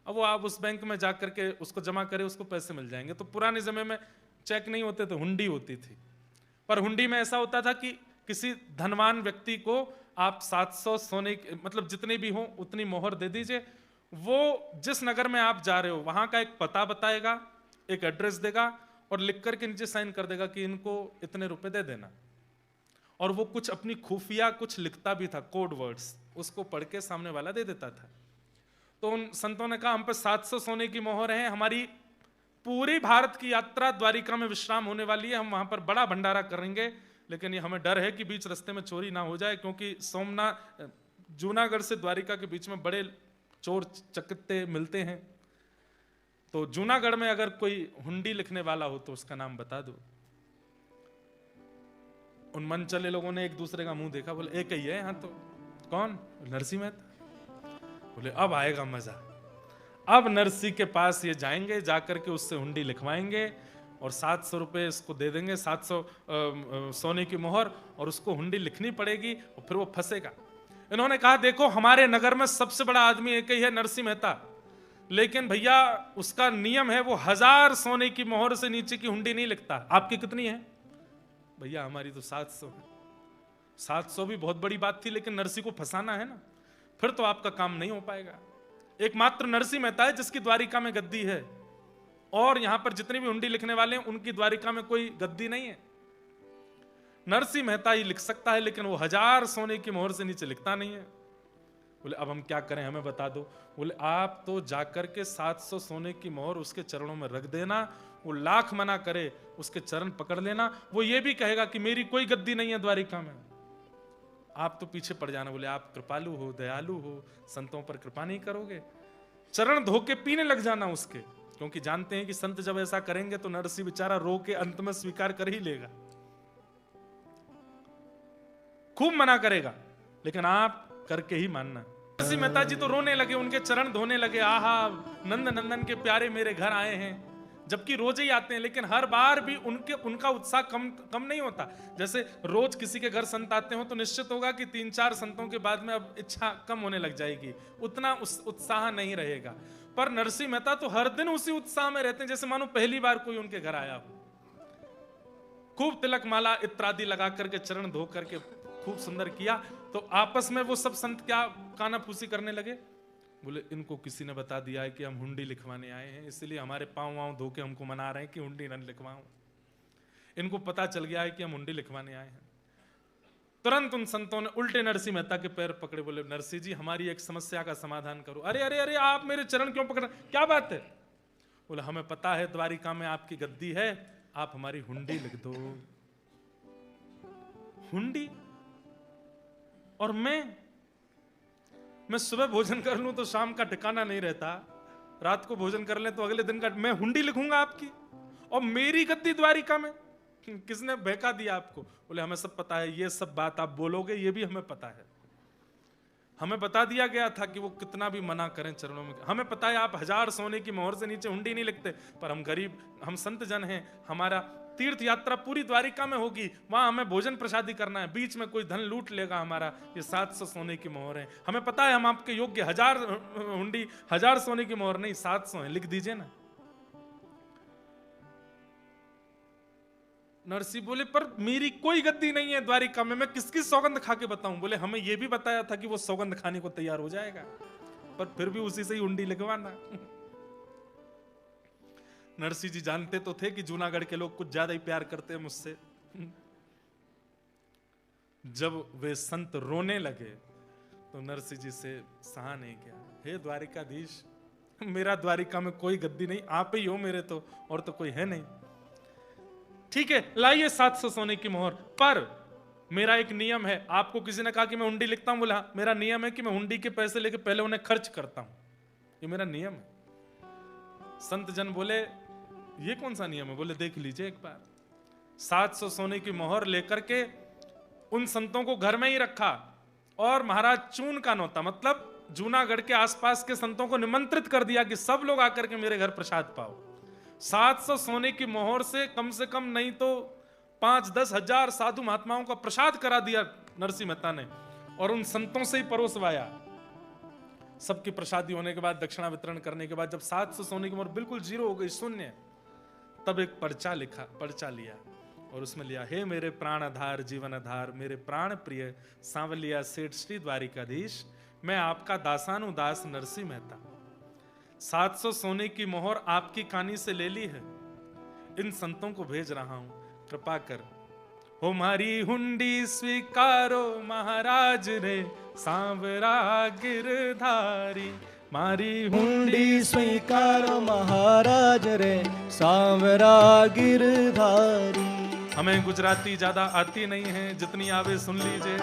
Speaker 1: अब वो आप उस बैंक में जाकर के उसको जमा करें, उसको पैसे मिल जाएंगे। तो पुराने समय में चेक नहीं होते थे, हुंडी होती थी। पर हुंडी में ऐसा होता था कि किसी धनवान व्यक्ति को आप 700 सोने मतलब जितने भी हो उतनी मोहर दे दीजिए, वो जिस नगर में आप जा रहे हो वहां का एक पता बताएगा, एक एड्रेस देगा और लिख करके नीचे साइन कर देगा कि इनको इतने रुपए दे देना। और वो कुछ अपनी खुफिया कुछ लिखता भी था, कोड वर्ड्स, उसको पढ़ के सामने वाला दे देता था। तो उन संतों ने कहा, हम पे 700 सोने की मोहर है, हमारी पूरी भारत की यात्रा द्वारिका में विश्राम होने वाली है, हम वहां पर बड़ा भंडारा करेंगे, लेकिन ये हमें डर है कि बीच रास्ते में चोरी ना हो जाए, क्योंकि जूनागढ़ से द्वारिका के बीच में बड़े चोर चकत्ते मिलते हैं। तो जूनागढ़ में अगर कोई हुंडी लिखने वाला हो तो उसका नाम बता दो। उन मन चले लोगों ने एक दूसरे का मुंह देखा, बोले एक ही है यहाँ तो। कौन? नरसिंह मेहता। बोले अब आएगा मजा, अब नरसिंह के पास ये जाएंगे, जाकर के उससे हुंडी लिखवाएंगे और 700 रुपए इसको दे देंगे, 700 सोने की मोहर, और उसको हुंडी लिखनी पड़ेगी और फिर वो फंसेगा। इन्होंने कहा, देखो हमारे नगर में सबसे बड़ा आदमी एक ही है, नरसिंह मेहता, लेकिन भैया उसका नियम है, वो 1000 सोने की मोहर से नीचे की हुंडी नहीं लिखता। आपकी कितनी है? भैया हमारी तो 700 है। 700 भी बहुत बड़ी बात थी, लेकिन नरसिंह को फंसाना है ना, फिर तो आपका काम नहीं हो पाएगा। एकमात्र नरसिंह मेहता है जिसकी द्वारिका में गद्दी है, और यहां पर जितने भी हुंडी लिखने वाले हैं उनकी द्वारिका में कोई गद्दी नहीं है। नरसिंह मेहता ही लिख सकता है, लेकिन वो 1000 सोने की मोहर से नीचे लिखता नहीं है। बोले अब हम क्या करें, हमें बता दो। बोले आप तो जाकर के 700 सोने की मोहर उसके चरणों में रख देना, वो लाख मना करे उसके चरण पकड़ लेना, वो ये भी कहेगा कि मेरी कोई गद्दी नहीं है द्वारिका में, आप तो पीछे पड़ जाना। बोले आप कृपालु हो, दयालु हो, संतों पर कृपा नहीं करोगे? चरण धो के पीने लग जाना उसके, क्योंकि जानते हैं कि संत जब ऐसा करेंगे तो नरसिंह बेचारा रो के अंत में स्वीकार कर ही लेगा, खूब मना करेगा, लेकिन आप करके ही मानना। नरसिंह मेहता जी तो रोने लगे, उनके चरण धोने लगे, आहा नंद नंदन के प्यारे मेरे घर आए हैं, जबकि रोज ही आते हैं, लेकिन हर बार भी उनका उत्साह कम नहीं होता। जैसे रोज किसी के घर संत आते हो तो निश्चित होगा कि 3-4 संतों के बाद में अब इच्छा कम होने लग जाएगी, उतना उत्साह नहीं रहेगा। पर नरसिंह मेहता तो हर दिन उसी उत्साह में रहते हैं, जैसे मानो पहली बार कोई उनके घर आया हो। खूब तिलक माला इत्यादि लगा करके चरण धो करके खूब सुंदर किया। तो आपस में वो सब संत क्या कानाफूसी करने लगे। बोले इनको किसी ने बता दिया है कि हम हुंडी लिखवाने आए हैं, इसलिए हमारे पाँव वाँव धो के हमको मना रहे हैं कि हुंडी न लिखवाऊं। इनको पता चल गया है कि हम हुंडी लिखवाने आए हैं। तुरंत उन संतों ने उल्टे नरसिंह मेहता के पैर पकड़े, बोले नरसिंह जी हमारी एक समस्या का समाधान करो। अरे अरे अरे आप मेरे चरण क्यों पकड़, क्या बात है? बोले हमें पता है द्वारिका में आपकी गद्दी है, आप हमारी हुंडी लिख दो। हुंडी? और मैं सुबह भोजन कर लूं तो शाम का ठिकाना नहीं रहता, रात को भोजन कर ले तो अगले दिन का, मैं हुंडी लिखूंगा आपकी और मेरी गद्दी द्वारिका में? किसने बहका दिया आपको? बोले हमें सब पता है, ये सब बात आप बोलोगे ये भी हमें पता है। हमें बता दिया गया था कि वो कितना भी मना करें चरणों में, हमें पता है आप 1000 सोने की मोहर से नीचे हुंडी नहीं लिखते, पर हम गरीब, हम संत जन हैं, हमारा तीर्थ यात्रा पूरी द्वारिका में होगी, वहां हमें भोजन प्रसादी करना है, बीच में कोई धन लूट लेगा हमारा, ये 700 सोने की मोहर है, हमें पता है हम आपके योग्य, 1000 हुंडी, 1000 सोने की मोहर नहीं 700 है, लिख दीजिए ना। नरसिंह बोले पर मेरी कोई गद्दी नहीं है द्वारिका में, मैं किसकी सौगंध खा के बताऊं? बोले हमें यह भी बताया था कि वो सौगंध खाने को तैयार हो जाएगा, पर फिर भी उसी से ही हुंडी लिखवाना। नरसिंह जी जानते तो थे कि जूनागढ़ के लोग कुछ ज्यादा ही प्यार करते हैं मुझसे। जब वे संत रोने लगे तो नरसिंह जी से सहा नहीं गया। हे द्वारिकाधीश, मेरा द्वारिका में कोई गद्दी नहीं, आप ही हो मेरे तो, और तो कोई है नहीं। ठीक है, लाइए 700 सोने की मोहर, पर मेरा एक नियम है। आपको किसी ने कहा कि मैं हुंडी लिखता हूं, बोला मेरा नियम है कि मैं हुंडी के पैसे लेके पहले उन्हें खर्च करता हूं, ये मेरा नियम है। संत जन बोले ये कौन सा नियम है? बोले देख लीजिए एक बार। 700 सोने की मोहर लेकर के उन संतों को घर में ही रखा, और महाराज चून का नौता, मतलब जूनागढ़ के आसपास के संतों को निमंत्रित कर दिया कि सब लोग आकर के मेरे घर प्रसाद पाओ। 700 सोने की मोहर से कम नहीं तो 5-10 हजार साधु महात्माओं का प्रसाद करा दिया नरसिंह मेहता ने, और उन संतों से ही परोसवाया। सबकी प्रसादी होने के बाद, दक्षिणा वितरण करने के बाद, जब 700 सोने की मोहर बिल्कुल जीरो हो गई, शून्य, तब एक पर्चा लिया और उसमें लिया, हे मेरे प्राण आधार जीवन आधार, मेरे प्राण प्रिय सांवलिया सेठ श्री द्वारिकाधीश, मैं आपका दासानुदास नरसिंह मेहता 700 सोने की मोहर आपकी कानी से ले ली है, इन संतों को भेज रहा हूं, कृपा कर हो मारी हुंडी स्वीकारो महाराज रे सांवरा गिरधारी। मारी
Speaker 2: हुंडी स्वीकारो महाराज रे सांवरा गिरधारी।
Speaker 1: हमें गुजराती ज्यादा आती नहीं है, जितनी आवे सुन लीजिए।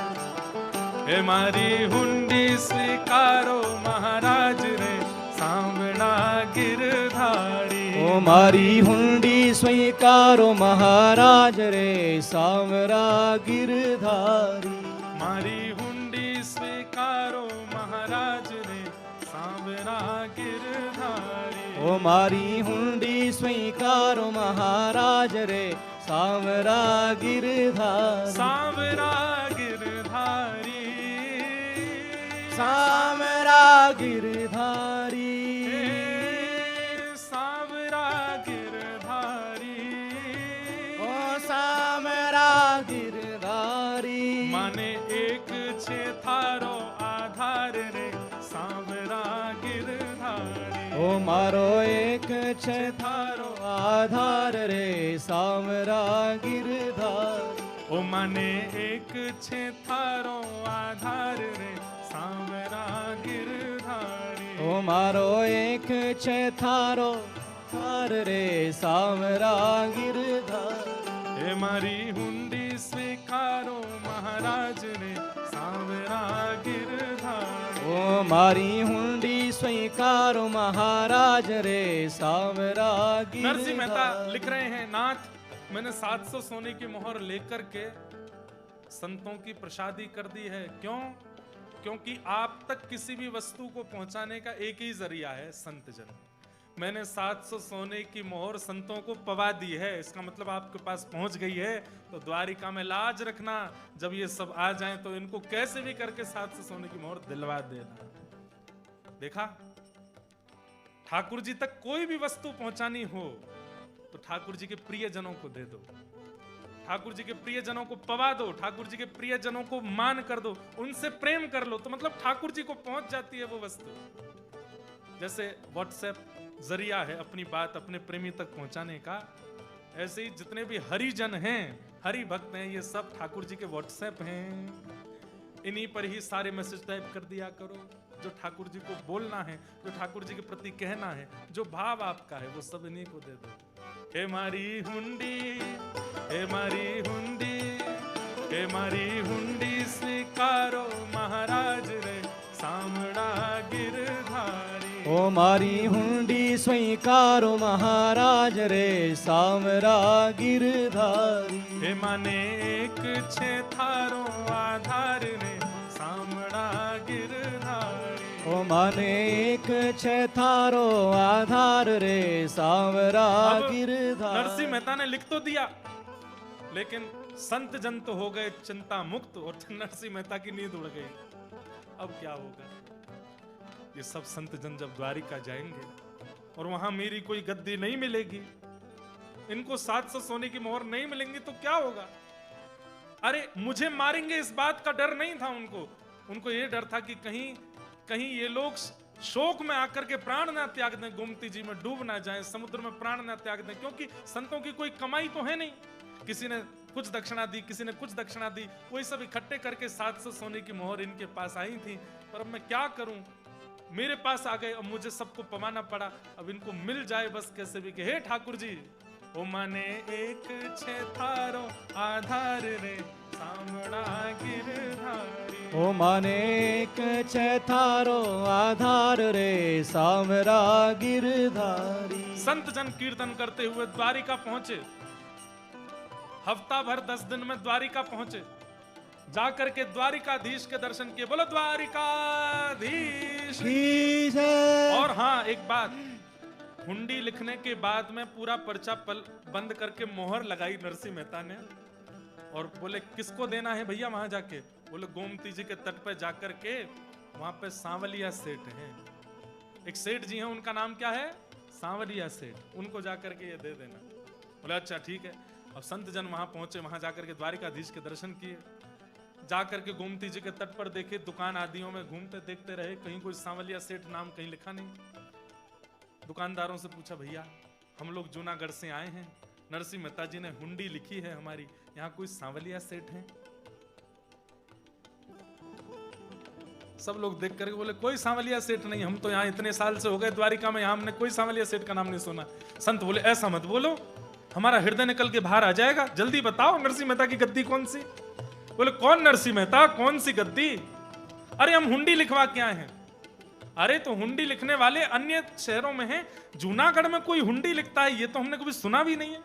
Speaker 1: हे मारी हुंडी स्वीकारो महाराज रे सांवरा गिरधारी।
Speaker 2: ओ मारी हुंडी स्वीकारो महाराज रे सांवरा गिरधारी।
Speaker 1: मारी हुंडी स्वीकारो महाराज रे सांवरा गिरधारी।
Speaker 2: ओ मारी हुंडी स्वीकारो महाराज रे सांवरा गिरधारी।
Speaker 1: सांवरा गिरधारी।
Speaker 2: सांवरा गिरधारी।
Speaker 1: सांवरा गिरधारी।
Speaker 2: ओ सांवरा गिरधारी।
Speaker 1: माने एक छे थारो आधार रे सांवरा गिरधारी।
Speaker 2: ओ मारो एक छे थारो आधार रे सांवरा गिरधारी।
Speaker 1: ओ माने एक छे थारो आधार रे सांवरा गिरधारी।
Speaker 2: ओ मारो एक छे थारो आधार रे सांवरा गिरधारी।
Speaker 1: हे मारी हुंडी स्वीकारो महाराज रे सांवरा गिरधारी।
Speaker 2: ओ मारी हुंडी स्वीकारो महाराज रे सांवरा गिरधारी।
Speaker 1: नरसिंह मेहता लिख रहे हैं, नाथ मैंने 700 सोने की मोहर लेकर के संतों की प्रसादी कर दी है। क्यों? क्योंकि आप तक किसी भी वस्तु को पहुंचाने का एक ही जरिया है, संत जन। मैंने 700 सोने की मोहर संतों को पवा दी है, इसका मतलब आपके पास पहुंच गई है। तो द्वारिका में लाज रखना, जब ये सब आ जाएं तो इनको कैसे भी करके 700 सोने की मोहर दिलवा देना। देखा, ठाकुर जी तक कोई भी वस्तु पहुंचानी हो तो ठाकुर जी के प्रियजनों को दे दो, ठाकुर जी के प्रियजनों को पवा दो, ठाकुर जी के प्रियजनों को मान कर दो, उनसे प्रेम कर लो, तो मतलब ठाकुर जी को पहुंच जाती है वो वस्तु। जैसे व्हाट्सएप जरिया है अपनी बात अपने प्रेमी तक पहुंचाने का, ऐसे ही जितने भी हरिजन हैं, हरि भक्त हैं, ये सब ठाकुर जी के व्हाट्सएप हैं। इन्हीं पर ही सारे मैसेज टाइप कर दिया करो, जो ठाकुर जी को बोलना है, जो ठाकुर जी के प्रति कहना है, जो भाव आपका है, वो सब इन्हीं को दे दो। हे मारी हुंडी, हे मारी हुंडी, हे मारी हुंडी स्वीकारो महाराज रे सामड़ा गिरधारी।
Speaker 2: ओ मारी हुंडी स्वीकारो महाराज रे सामरा गिरधारी।
Speaker 1: हे माने एक छे थारो आधार रे सामड़ा गिरधारी।
Speaker 2: ओ माने एक छे थारो आधार रे सामरा गिरधारी।
Speaker 1: नरसिंह मेहता ने लिख तो दिया, लेकिन संत जन तो हो गए चिंता मुक्त और नरसिंह मेहता की नींद उड़ गई। अब क्या होगा? ये सब संत जन जब द्वारिका जाएंगे और वहां मेरी कोई गद्दी नहीं मिलेगी, इनको 700 सोने की मोहर नहीं मिलेंगी, तो क्या होगा? अरे मुझे मारेंगे इस बात का डर नहीं था उनको, उनको ये डर था कि कहीं ये लोग शोक में आकर के प्राण ना त्याग दें, गोमती जी में डूब ना जाएं, समुद्र में प्राण ना त्याग दें, क्योंकि संतों की कोई कमाई तो है नहीं। किसी ने कुछ दक्षिणा दी, किसी ने कुछ दक्षिणा दी, वही सब इकट्ठे करके 700 सोने की मोहर इनके पास आई थी। पर अब मैं क्या करूं, मेरे पास आ गए, अब मुझे सबको पवाना पड़ा, अब इनको मिल जाए बस कैसे भी कि हे ठाकुर जी, ओ माने एक छे थारो आधार रे सामड़ा गिरधारी।
Speaker 2: ओ माने एक छे थारो आधार रे सामरा गिरधारी।
Speaker 1: संत जन कीर्तन करते हुए द्वारिका पहुंचे, हफ्ता भर 10 दिन में द्वारिका पहुंचे, जाकर के द्वारिकाधीश के दर्शन किए। बोलो द्वारिकाधीश। और हाँ, एक बात, हुंडी लिखने के बाद में पूरा पर्चा बंद करके मोहर लगाई नरसिंह मेहता ने, और बोले किसको देना है भैया वहां जाके? बोले गोमती जी के तट पे जाकर के, वहां पे सांवलिया सेठ हैं, एक सेठ जी हैं, उनका नाम क्या है? सांवलिया सेठ, उनको जाकर के ये दे देना। बोले अच्छा ठीक है। अब संत जन वहां पहुंचे, वहां जाकर के द्वारिकाधीश के दर्शन किए, जाकर के गोमती जी के तट पर देखे, दुकान आदियों में घूमते देखते रहे, कहीं कोई सांवलिया सेठ नाम कहीं लिखा नहीं। दुकानदारों से पूछा, भैया हम लोग जूनागढ़ से आए हैं, नरसिंह मेहता जी ने हुंडी लिखी है हमारी, यहाँ कोई सांवलिया सेठ है? सब लोग देख करके बोले कोई सांवलिया सेठ नहीं, हम तो यहाँ इतने साल से हो गए द्वारिका में, यहाँ हमने कोई सांवलिया सेठ का नाम नहीं सुना। संत बोले ऐसा मत बोलो, हमारा हृदय निकल के बाहर आ जाएगा, जल्दी बताओ नरसिंह मेहता की गद्दी कौन सी? बोले कौन नरसिंह मेहता, कौन सी गद्दी? अरे हम हुंडी लिखवा के आए हैं। अरे तो हुंडी लिखने वाले अन्य शहरों में हैं, जूनागढ़ में कोई हुंडी लिखता है ये तो हमने कभी सुना भी नहीं है।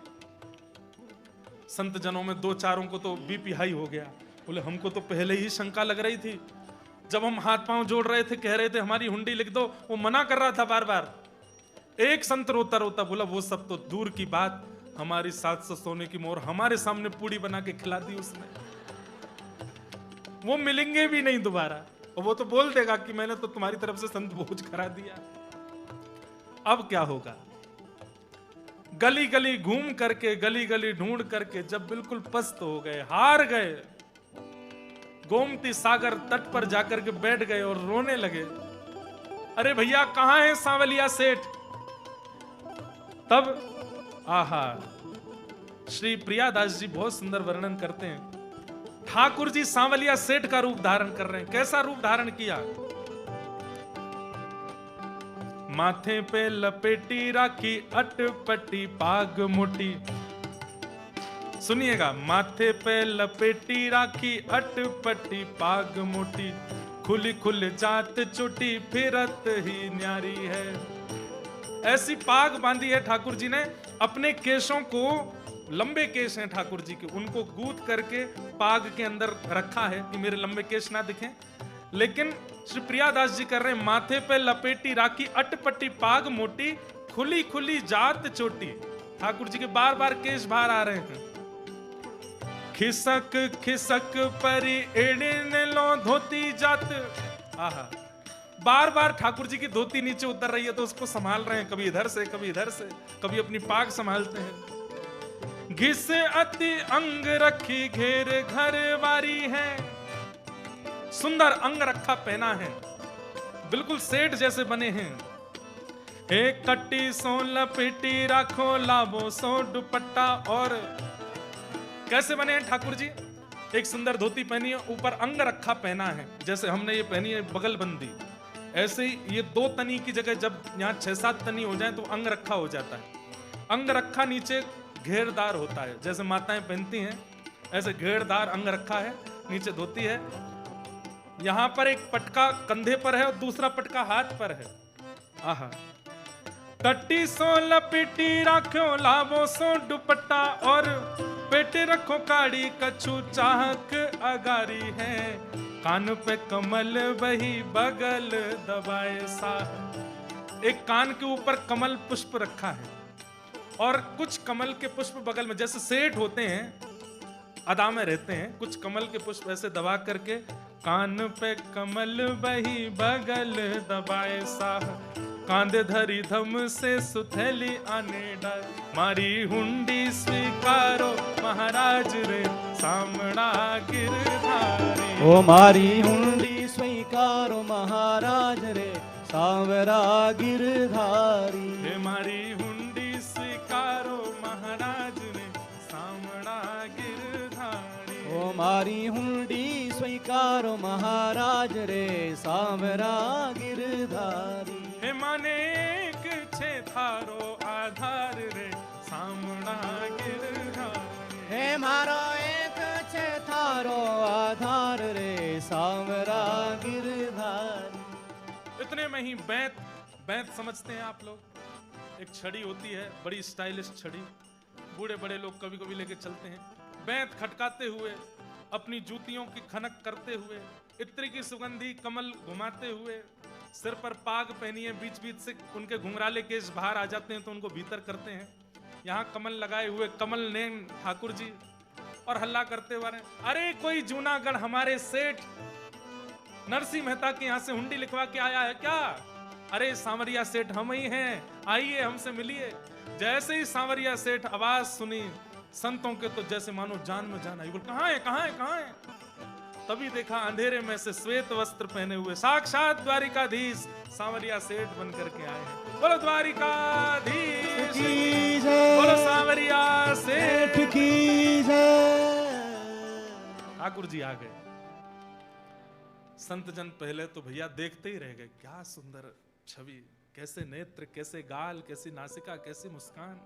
Speaker 1: संत जनों में 2-4 को तो बीपी हाई हो गया। बोले हमको तो पहले ही शंका लग रही थी, जब हम हाथ पांव जोड़ रहे थे, कह रहे थे हमारी हुंडी लिख दो, वो मना कर रहा था बार बार। एक संत रोता रोता बोला वो सब तो दूर की बात, हमारी 700 सोने की मोहर हमारे सामने पूड़ी बना के खिला दी उसने, वो मिलेंगे भी नहीं दोबारा, और वो तो बोल देगा कि मैंने तो तुम्हारी तरफ से संत भोज करा दिया। अब क्या होगा? गली गली घूम करके, गली गली ढूंढ करके जब बिल्कुल पस्त हो गए, हार गए, गोमती सागर तट पर जाकर के बैठ गए और रोने लगे। अरे भैया कहां है सांवलिया सेठ? तब आहा, श्री प्रियादास जी बहुत सुंदर वर्णन करते हैं, ठाकुर जी सांवलिया सेठ का रूप धारण कर रहे हैं। कैसा रूप धारण किया? माथे पे लपेटी राखी अटपटी पाग मोटी। सुनिएगा, माथे पे लपेटी राखी अटपटी पाग मोटी, खुली खुल जात चोटी फिरत ही न्यारी है। ऐसी पाग बांधी है ठाकुर जी ने, अपने केशों को, लंबे केश हैं ठाकुर जी के, उनको गूंथ करके पाग के अंदर रखा है कि मेरे लंबे केश ना दिखें। लेकिन श्री प्रियादास जी कर रहे हैं, माथे पे लपेटी राखी अटपटी पाग मोटी, खुली खुली जात चोटी। ठाकुर जी के बार बार केश बाहर आ रहे हैं। खिसक खिसक परी एड़िन लो धोती जात। आहा, बार बार ठाकुर जी की धोती नीचे उतर रही है तो उसको संभाल रहे हैं, कभी इधर से कभी इधर से, कभी अपनी पाग संभालते हैं। घिस अति अंग रखी घेर घर वारी है, सुंदर अंग रखा पहना है, बिल्कुल सेठ जैसे बने हैं। हे कट्टी सो लपेटी राखो लाभो सो दुपट्टा। और कैसे बने हैं ठाकुर जी? एक सुंदर धोती पहनी है, ऊपर अंग रखा पहना है, जैसे हमने ये पहनी है बगलबंदी। ऐसे ही ये 2 तनी की जगह जब यहाँ 6-7 तनी हो जाए तो अंग रखा हो जाता है। अंग रखा नीचे घेरदार होता है, जैसे माताएं पहनती हैं ऐसे घेरदार अंग रखा है, नीचे धोती है। यहाँ पर एक पटका कंधे पर है और दूसरा पटका हाथ पर है। आहा, टट्टी सो लपेटी राख्यो लावो सो दुपट्टा और पेटे रखो काड़ी कछु चाहक अगारी है, कान पे कमल वही बगल दबाए सा। एक कान के ऊपर कमल पुष्प रखा है और कुछ कमल के पुष्प बगल में, जैसे सेठ होते हैं अदा में रहते हैं, कुछ कमल के पुष्प ऐसे दबा करके, कान पे कमल वही बगल दबाए सा, कांधे धरी धम से सुथेली आने डाल, मारी हुंडी स्वीकारो महाराज रे सामना गिरधारी।
Speaker 2: ओ मारी हुंडी स्वीकारो महाराज रे सांवरा गिरधारी।
Speaker 1: हे मारी हुंडी स्वीकारो महाराज रे सामना गिरधारी।
Speaker 2: ओ मारी हुंडी स्वीकारो महाराज रे सांवरा गिरधारी।
Speaker 1: हे माने एक छे थारो आधार रे सामना गिरधारी।
Speaker 2: हे मारो एक छे थारो आधार रे सांवरा गिरधारी।
Speaker 1: इतने में ही बैंत समझते हैं आप लोग, एक छड़ी होती है बड़ी स्टाइलिश छड़ी, बूढ़े बड़े लोग कभी कभी लेके चलते हैं। बैंत खटकाते हुए, अपनी जूतियों की खनक करते हुए, इत्र की सुगंधी कमल घुमाते हुए, सिर पर पाग पहनी है, बीच बीच से उनके घुंघराले केश बाहर आ जाते हैं तो उनको भीतर करते हैं। यहाँ कमल लगाए हुए कमल नैन ठाकुर जी और हल्ला करते हुए, अरे कोई जूनागढ़ हमारे सेठ नरसिंह मेहता के यहाँ से हुंडी लिखवा के आया है क्या? अरे सांवरिया सेठ हम ही हैं, आइए हमसे मिलिए। जैसे ही सांवरिया सेठ आवाज सुनी संतों के तो जैसे मानो जान में जान आई। बोल कहाँ है कहाँ है कहाँ है? तभी देखा अंधेरे में से श्वेत वस्त्र पहने हुए साक्षात द्वारिकाधीश सांवरिया सेठ बन करके आए हैं। बोलो द्वारिकाधीश
Speaker 2: की जय,
Speaker 1: बोलो सांवरिया सेठ
Speaker 2: की जय।
Speaker 1: ठाकुर जी आ गए। संत जन पहले तो भैया देखते ही रह गए, क्या सुंदर छवि, कैसे नेत्र, कैसे गाल, कैसी नासिका, कैसी मुस्कान।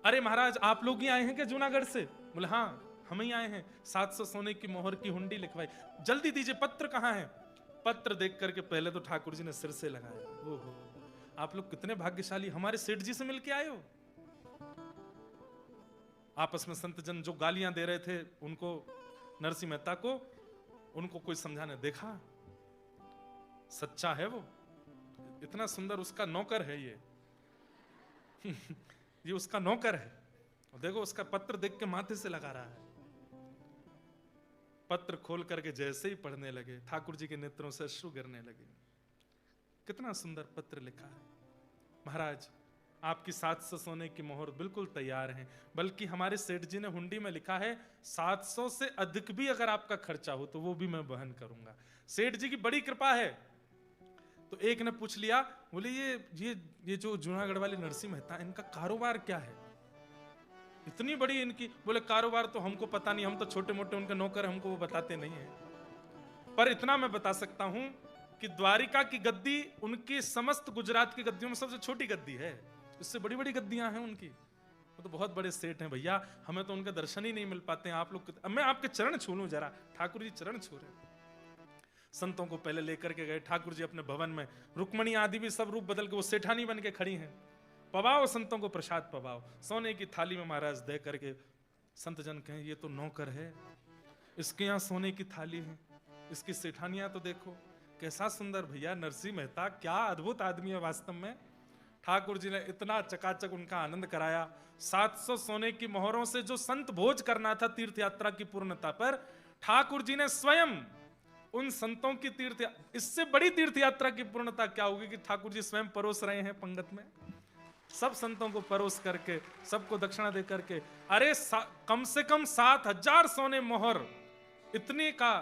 Speaker 1: अरे महाराज आप लोग ही आए हैं क्या जूनागढ़ से? बोले हाँ हम ही आए हैं, 700 सोने की मोहर की हुंडी लिखवाई, जल्दी दीजिए, पत्र कहाँ है? पत्र देख करके पहले तो ठाकुर जी ने सिर से लगाया, ओहो आप लोग कितने भाग्यशाली, हमारे सेठ जी से मिलके आए हो। आपस में संत जन जो गालियां दे रहे थे उनको, नरसिंह मेहता को, उनको कोई समझाने, देखा सच्चा है वो, इतना सुंदर उसका नौकर है ये ये उसका नौकर है, और देखो उसका पत्र देख के माथे से लगा रहा है। पत्र खोल करके जैसे ही पढ़ने लगे ठाकुर जी के नेत्रों से अश्रु गिरने लगे। कितना सुंदर पत्र लिखा है। महाराज आपकी 700 सोने की मोहर बिल्कुल तैयार है, बल्कि हमारे सेठ जी ने हुंडी में लिखा है 700 से अधिक भी अगर आपका खर्चा हो तो वो भी मैं वहन करूंगा। सेठ जी की बड़ी कृपा है। तो एक ने पूछ लिया, बोले ये जो जूनागढ़ वाले नरसिंह मेहता इनका कारोबार क्या है, इतनी बड़ी इनकी? बोले कारोबार तो हमको पता नहीं, हम तो छोटे मोटे उनके नौकर, हमको वो बताते नहीं है, पर इतना मैं बता सकता हूं कि द्वारिका की गद्दी उनकी समस्त गुजरात की गद्दियों में सबसे छोटी गद्दी है, इससे बड़ी बड़ी गद्दियां हैं उनकी। वो तो बहुत बड़े सेठ हैं भैया, हमें तो उनके दर्शन ही नहीं मिल पाते हैं। आप लोग, मैं आपके चरण छू लूं जरा। ठाकुर जी चरण छू रहे, संतों को पहले लेकर के गए ठाकुर जी अपने भवन में। रुक्मणी आदि भी सब रूप बदल के वो सेठानी बन के खड़ी हैं। पवाओ संतों को प्रसाद पवाओ। सोने की थाली में महाराज दे करके संत जन कहें ये तो नौकर है, इसके यहाँ सोने की थाली है, इसकी सेठानियां तो देखो कैसा सुंदर। भैया नरसिंह मेहता क्या अद्भुत आदमी है वास्तव में। ठाकुर जी ने इतना चकाचक उनका आनंद कराया। 700 सोने की मोहरों से जो संत भोज करना था तीर्थ यात्रा की पूर्णता पर, ठाकुर जी ने स्वयं उन संतों की इससे बड़ी तीर्थ यात्रा की पूर्णता क्या होगी कि ठाकुर जी स्वयं परोस रहे हैं पंगत में, सब संतों को परोस करके, सबको दक्षिणा दे करके। अरे कम से कम 7000 सोने मोहर, इतने का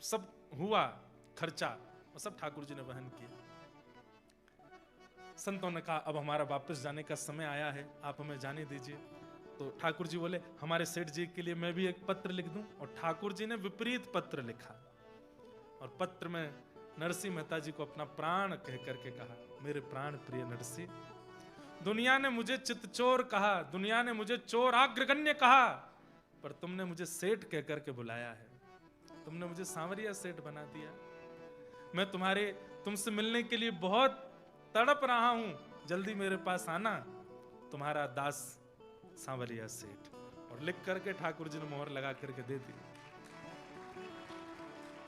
Speaker 1: सब हुआ खर्चा, और सब ठाकुर जी ने वहन किया। संतों ने कहा अब हमारा वापस जाने का समय आया है, आप हमें जाने दीजिए। तो ठाकुर जी बोले हमारे सेठ जी के लिए मैं भी एक पत्र लिख दूं। और ठाकुर जी ने विपरीत पत्र लिखा और पत्र में नरसिंह मेहता जी को अपना प्राण कह करके कहा, मेरे प्राण प्रिय नरसिंह, दुनिया ने मुझे चितचोर कहा, दुनिया ने मुझे चोर अग्रगण्य कहा, पर तुमने मुझे सेठ कह करके बुलाया है, तुमने मुझे सांवरिया सेठ बना दिया। मैं तुमसे मिलने के लिए बहुत तड़प रहा हूं, जल्दी मेरे पास आना, तुम्हारा दास सांवरिया सेठ। और लिख करके ठाकुर जी ने मोहर लगा करके दे दी।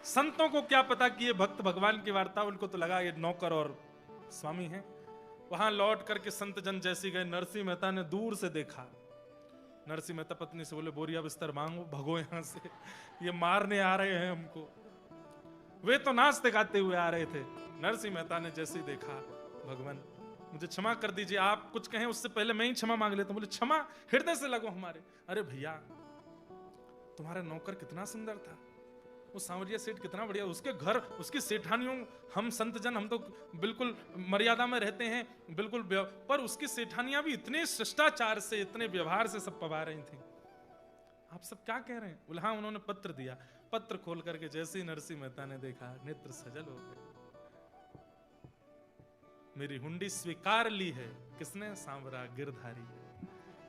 Speaker 1: संतों को क्या पता कि ये भक्त भगवान की वार्ता, उनको तो लगा ये नौकर और स्वामी हैं। वहां लौट करके संत जन जैसी गए, नरसिंह मेहता ने दूर से देखा। नरसिंह मेहता पत्नी से बोले बोरिया बिस्तर मांगो, भगो यहां से, ये मारने आ रहे हैं हमको। वे तो नाचते गाते हुए आ रहे थे। नरसिंह मेहता ने जैसे ही देखा, भगवान मुझे क्षमा कर दीजिए, आप कुछ कहें उससे पहले मैं ही क्षमा मांग लेता हूं। बोले क्षमा, हृदय से लगो हमारे। अरे भैया, तुम्हारा नौकर कितना सुंदर था, वो सांवरिया सेठ कितना बढ़िया, उसके घर, उसकी सेठानियों, हम संत जन हम तो बिल्कुल मर्यादा में रहते हैं, बिल्कुल, पर उसकी सेठानियां भी इतने शिष्टाचार से, इतने व्यवहार से सब पवा रही थी। आप सब क्या कह रहे हैं? बोले हाँ, उन्होंने पत्र दिया। पत्र खोल करके जैसे ही नरसिंह मेहता ने देखा, नेत्र सजल हो गए। मेरी हुंडी स्वीकार ली है, किसने? सांवरा गिरधारी।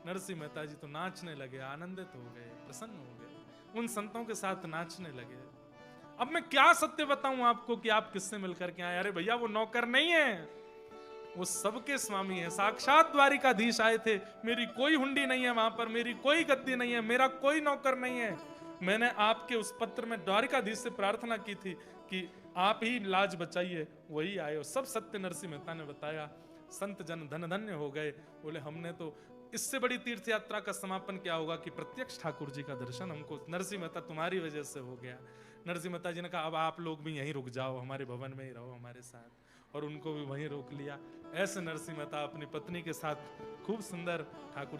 Speaker 1: नरसिंह मेहता जी तो नाचने लगे, आनंदित हो गए, प्रसन्न हो गए, उन संतों के साथ नाचने लगे। अब मैं क्या सत्य बताऊं आपको कि आप किससे मिलकर के आए? अरे भैया, वो नौकर नहीं है, वो सबके स्वामी है, साक्षात द्वारिकाधीश आए थे। मेरी कोई हुंडी नहीं है वहां पर, मेरी कोई गद्दी नहीं है, मेरा कोई नौकर नहीं है। मैंने आपके उस पत्र में द्वारिकाधीश से प्रार्थना की थी कि आप ही लाज बचाइए, वही आए। और सब सत्य नरसिंह मेहता ने बताया। संत जन धन धन्य हो गए। बोले हमने तो, इससे बड़ी तीर्थ यात्रा का समापन क्या होगा कि प्रत्यक्ष ठाकुर जी का दर्शन हमको नरसिंह मेहता तुम्हारी वजह से हो गया। नरसिंह मेहता जी ने कहा अब आप लोग भी यहीं रुक जाओ, हमारे भवन में ही रहो हमारे साथ। और उनको भी वहीं रोक लिया। ऐसे नरसिंह मेहता अपनी पत्नी के साथ खूब सुंदर ठाकुर